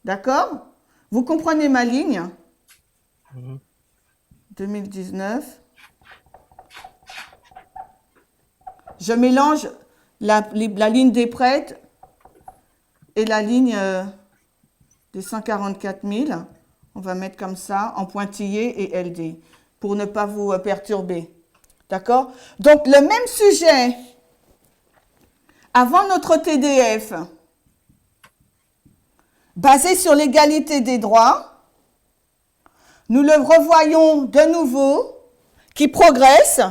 d'accord? Vous comprenez ma ligne? 2019. Je mélange la ligne des prêtres et la ligne des 144 000. On va mettre comme ça, en pointillé et LD, pour ne pas vous perturber. D'accord? Donc, le même sujet, avant notre TDF, basé sur l'égalité des droits, nous le revoyons de nouveau, qui progresse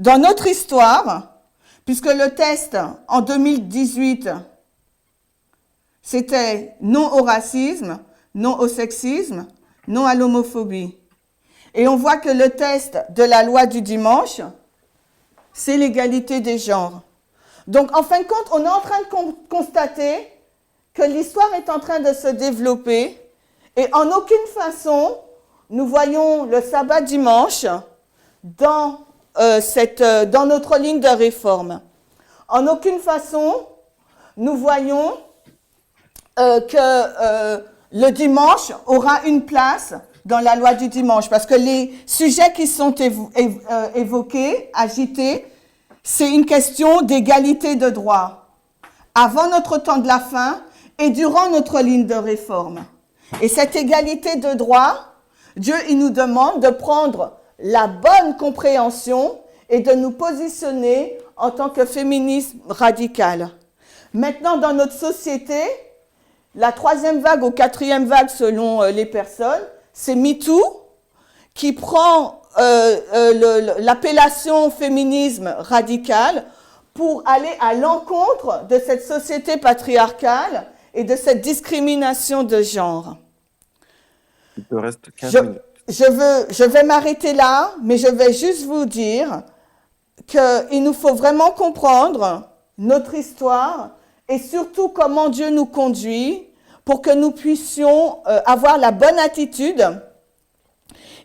dans notre histoire, puisque le test en 2018, c'était non au racisme, non au sexisme, non à l'homophobie. Et on voit que le test de la loi du dimanche, c'est l'égalité des genres. Donc, en fin de compte, on est en train de constater que l'histoire est en train de se développer et en aucune façon, nous voyons le sabbat dimanche dans notre ligne de réforme. En aucune façon, nous voyons que le dimanche aura une place dans la loi du dimanche, parce que les sujets qui sont évoqués, agités, c'est une question d'égalité de droit, avant notre temps de la fin et durant notre ligne de réforme. Et cette égalité de droit, Dieu, il nous demande de prendre la bonne compréhension et de nous positionner en tant que féminisme radical. Maintenant, dans notre société, la 3e vague ou 4e vague selon les personnes, c'est MeToo qui prend l'appellation féminisme radical pour aller à l'encontre de cette société patriarcale et de cette discrimination de genre. Il te reste 15 minutes. Je vais m'arrêter là, mais je vais juste vous dire qu'il nous faut vraiment comprendre notre histoire et surtout comment Dieu nous conduit pour que nous puissions avoir la bonne attitude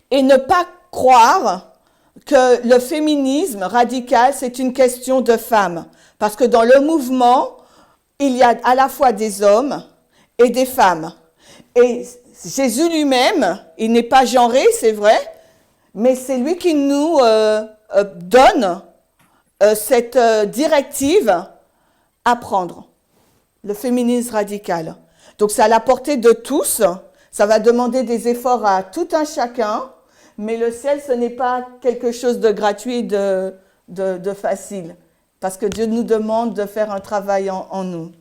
et ne pas croire que le féminisme radical, c'est une question de femmes. Parce que dans le mouvement, il y a à la fois des hommes et des femmes. Et Jésus lui-même, il n'est pas genré, c'est vrai, mais c'est lui qui nous donne cette directive à prendre, le féminisme radical. Donc c'est à la portée de tous, ça va demander des efforts à tout un chacun, mais le ciel, ce n'est pas quelque chose de gratuit, de facile, parce que Dieu nous demande de faire un travail en nous.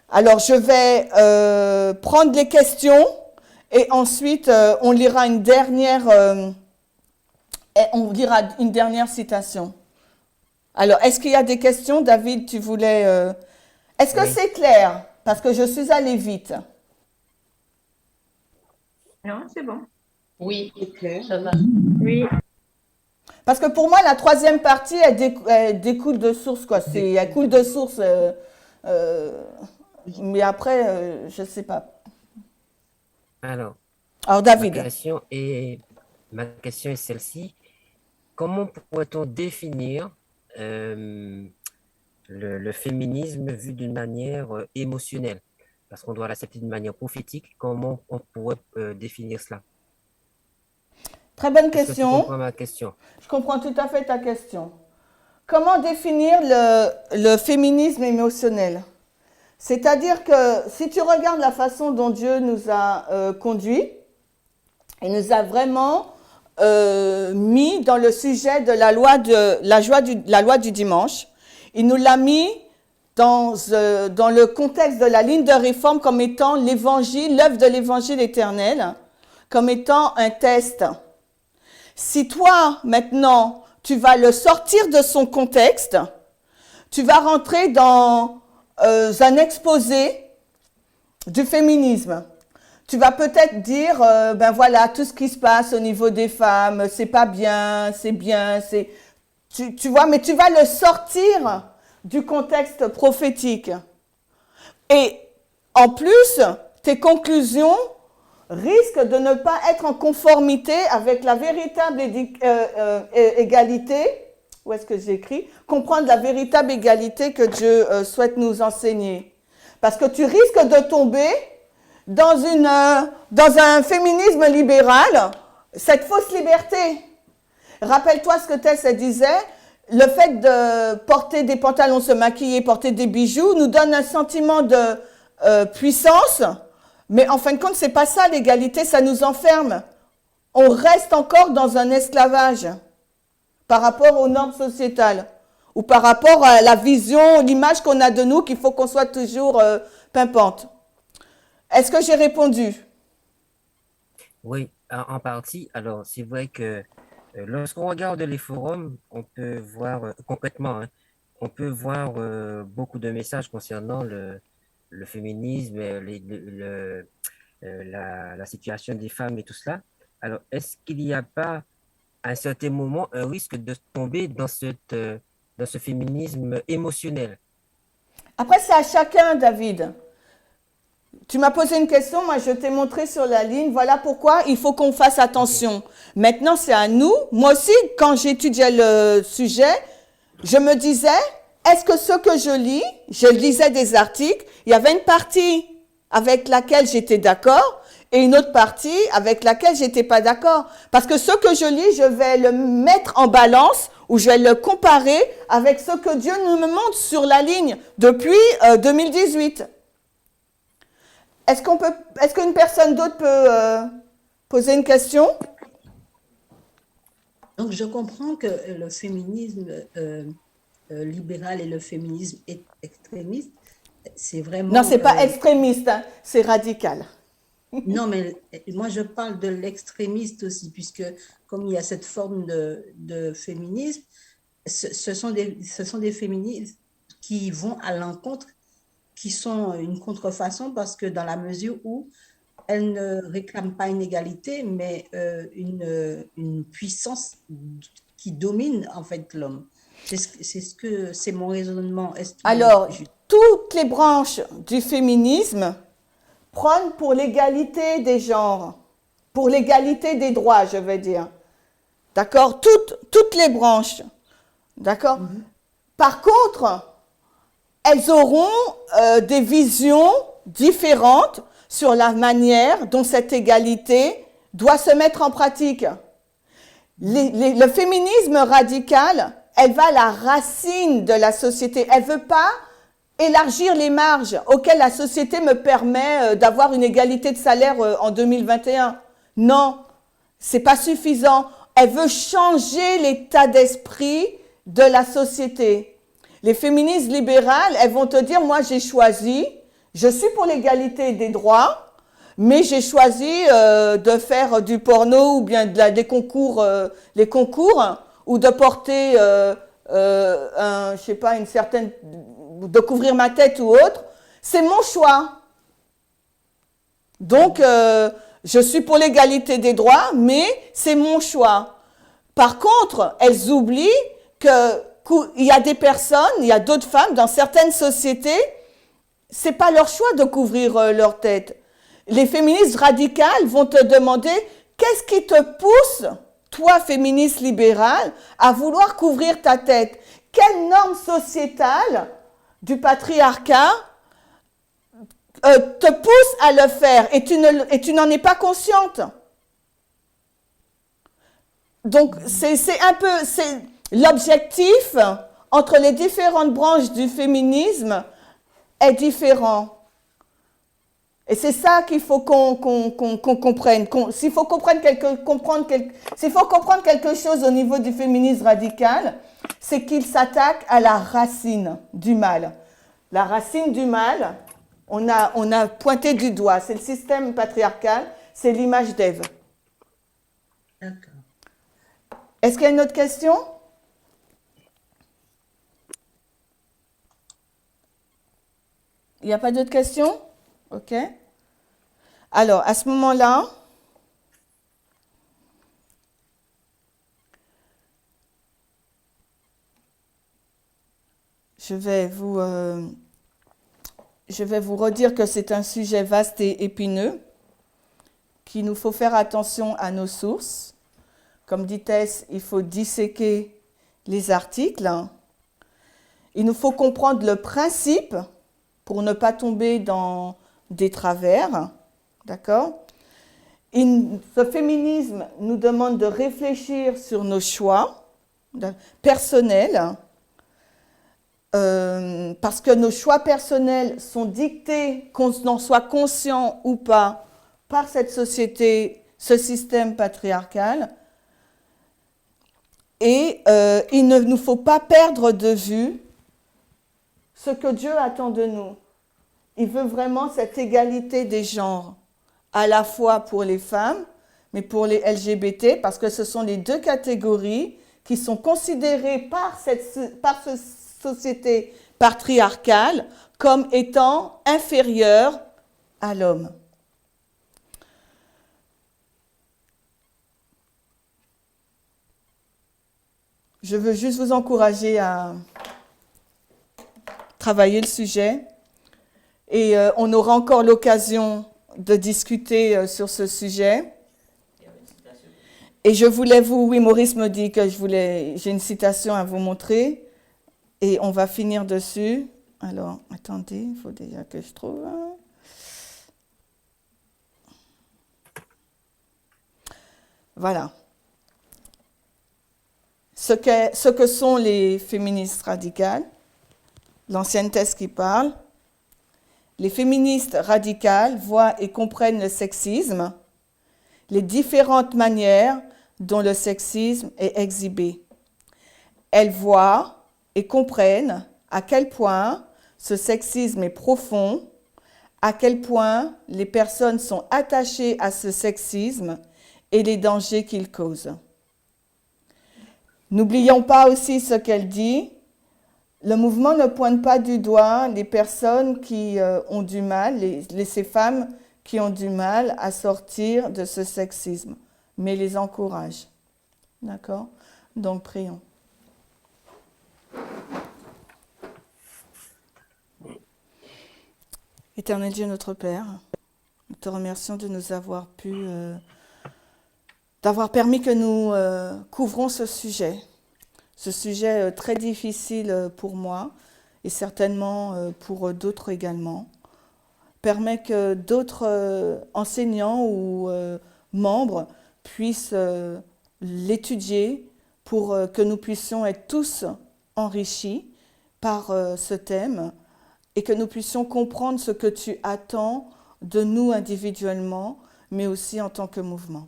Alors je vais prendre les questions et ensuite on lira une dernière citation. Alors, est-ce qu'il y a des questions? David, tu voulais... Est-ce que c'est clair? Parce que je suis allée vite. Non, c'est bon. Oui, c'est clair. Ça va. Oui. Parce que pour moi, la 3e partie, elle découle de source, quoi. Elle coule de source. Mais après, je ne sais pas. Alors, David. Ma question est celle-ci. Comment pourrait-on définir le féminisme vu d'une manière émotionnelle? Parce qu'on doit l'accepter d'une manière prophétique. Comment on pourrait définir cela? Très bonne Est-ce que tu question. comprends ma question? Je comprends tout à fait ta question. Comment définir le féminisme émotionnel? C'est-à-dire que si tu regardes la façon dont Dieu nous a conduits, il nous a vraiment mis dans le sujet de la loi du dimanche. Il nous l'a mis dans le contexte de la ligne de réforme comme étant l'évangile, l'œuvre de l'évangile éternel, comme étant un test. Si toi, maintenant, tu vas le sortir de son contexte, tu vas rentrer dans un exposé du féminisme. tu vas peut-être dire, ben voilà, tout ce qui se passe au niveau des femmes, c'est pas bien, c'est bien, c'est... Tu vois, mais tu vas le sortir du contexte prophétique. Et en plus, tes conclusions risquent de ne pas être en conformité avec la véritable égalité. Où est-ce que j'écris? Comprendre la véritable égalité que Dieu souhaite nous enseigner. Parce que tu risques de tomber dans un féminisme libéral, cette fausse liberté. Rappelle-toi ce que Tess disait, le fait de porter des pantalons, se maquiller, porter des bijoux nous donne un sentiment de puissance, mais en fin de compte, c'est pas ça l'égalité, ça nous enferme. On reste encore dans un esclavage par rapport aux normes sociétales ou par rapport à la vision, l'image qu'on a de nous, qu'il faut qu'on soit toujours pimpante. Est-ce que j'ai répondu? Oui, en partie. Alors, c'est vrai que lorsqu'on regarde les forums, on peut voir concrètement, hein, on peut voir beaucoup de messages concernant le féminisme, la situation des femmes et tout cela. Alors, est-ce qu'il n'y a pas à un certain moment un risque de tomber dans ce féminisme émotionnel? Après, c'est à chacun, David. Tu m'as posé une question, moi je t'ai montré sur la ligne, voilà pourquoi il faut qu'on fasse attention. Okay. Maintenant, c'est à nous. Moi aussi, quand j'étudiais le sujet, je me disais, est-ce que ce que je lisais des articles, il y avait une partie avec laquelle j'étais d'accord et une autre partie avec laquelle j'étais pas d'accord. Parce que ce que je lis, je vais le mettre en balance ou je vais le comparer avec ce que Dieu nous montre sur la ligne depuis 2018. Est-ce qu'une personne d'autre peut poser une question? Donc, je comprends que le féminisme libéral et le féminisme extrémiste, c'est vraiment... Non, ce n'est pas extrémiste, hein, c'est radical. Non, mais moi, je parle de l'extrémiste aussi, puisque comme il y a cette forme de féminisme, ce sont des féministes qui vont à l'encontre, qui sont une contrefaçon parce que dans la mesure où elles ne réclament pas une égalité, mais une puissance qui domine en fait l'homme. C'est mon raisonnement. Alors, toutes les branches du féminisme prônent pour l'égalité des genres, pour l'égalité des droits, je veux dire. D'accord? Toutes les branches. D'accord? Mm-hmm. Par contre, elles auront des visions différentes sur la manière dont cette égalité doit se mettre en pratique. Le féminisme radical, elle va à la racine de la société. Elle ne veut pas élargir les marges auxquelles la société me permet d'avoir une égalité de salaire en 2021. Non, ce n'est pas suffisant. Elle veut changer l'état d'esprit de la société. Les féministes libérales, elles vont te dire, moi j'ai choisi, je suis pour l'égalité des droits, mais j'ai choisi de faire du porno ou bien des concours, les concours, ou de porter, je sais pas, une certaine, de couvrir ma tête ou autre. C'est mon choix. Donc, je suis pour l'égalité des droits, mais c'est mon choix. Par contre, elles oublient qu'il y a des personnes, il y a d'autres femmes dans certaines sociétés, c'est pas leur choix de couvrir leur tête. Les féministes radicales vont te demander qu'est-ce qui te pousse, toi féministe libérale, à vouloir couvrir ta tête? Quelle norme sociétale du patriarcat te pousse à le faire et tu n'en es pas consciente? Donc c'est un peu l'objectif entre les différentes branches du féminisme est différent. Et c'est ça qu'il faut qu'on comprenne. S'il faut comprendre quelque chose au niveau du féminisme radical, c'est qu'il s'attaque à la racine du mal. La racine du mal, on a pointé du doigt. C'est le système patriarcal, c'est l'image d'Ève. D'accord. Est-ce qu'il y a une autre question? Il n'y a pas d'autres questions? Ok. Alors, à ce moment-là, je vais vous redire que c'est un sujet vaste et épineux, qu'il nous faut faire attention à nos sources. Comme dit Tess, il faut disséquer les articles. Il nous faut comprendre le principe pour ne pas tomber dans des travers. D'accord ? Ce féminisme nous demande de réfléchir sur nos choix personnels, parce que nos choix personnels sont dictés, qu'on en soit conscient ou pas, par cette société, ce système patriarcal. Et il ne nous faut pas perdre de vue ce que Dieu attend de nous. Il veut vraiment cette égalité des genres, à la fois pour les femmes, mais pour les LGBT, parce que ce sont les deux catégories qui sont considérées par cette société patriarcale comme étant inférieures à l'homme. Je veux juste vous encourager à travailler le sujet et on aura encore l'occasion de discuter sur ce sujet. Et je voulais oui, Maurice me dit que j'ai une citation à vous montrer et on va finir dessus. Alors, attendez, il faut déjà que je trouve. Voilà. Ce que sont les féministes radicales, l'ancienne thèse qui parle. Les féministes radicales voient et comprennent le sexisme, les différentes manières dont le sexisme est exhibé. Elles voient et comprennent à quel point ce sexisme est profond, à quel point les personnes sont attachées à ce sexisme et les dangers qu'il cause. N'oublions pas aussi ce qu'elle dit. Le mouvement ne pointe pas du doigt les personnes qui ont du mal, ces femmes qui ont du mal à sortir de ce sexisme, mais les encourage. D'accord ? Donc, prions. Éternel Dieu, notre Père, nous te remercions de nous avoir d'avoir permis que nous couvrons ce sujet très difficile pour moi et certainement pour d'autres également. Permet que d'autres enseignants ou membres puissent l'étudier pour que nous puissions être tous enrichis par ce thème et que nous puissions comprendre ce que tu attends de nous individuellement, mais aussi en tant que mouvement.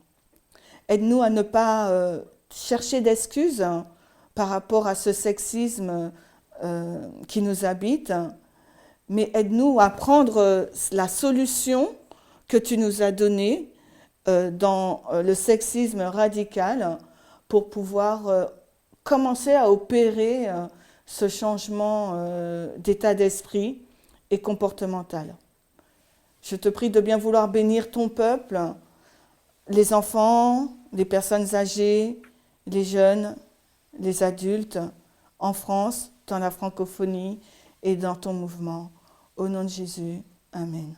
Aide-nous à ne pas chercher d'excuses par rapport à ce sexisme qui nous habite, mais aide-nous à prendre la solution que tu nous as donnée dans le sexisme radical pour pouvoir commencer à opérer ce changement d'état d'esprit et comportemental. Je te prie de bien vouloir bénir ton peuple, les enfants, les personnes âgées, les jeunes, les adultes, en France, dans la francophonie et dans ton mouvement. Au nom de Jésus, Amen.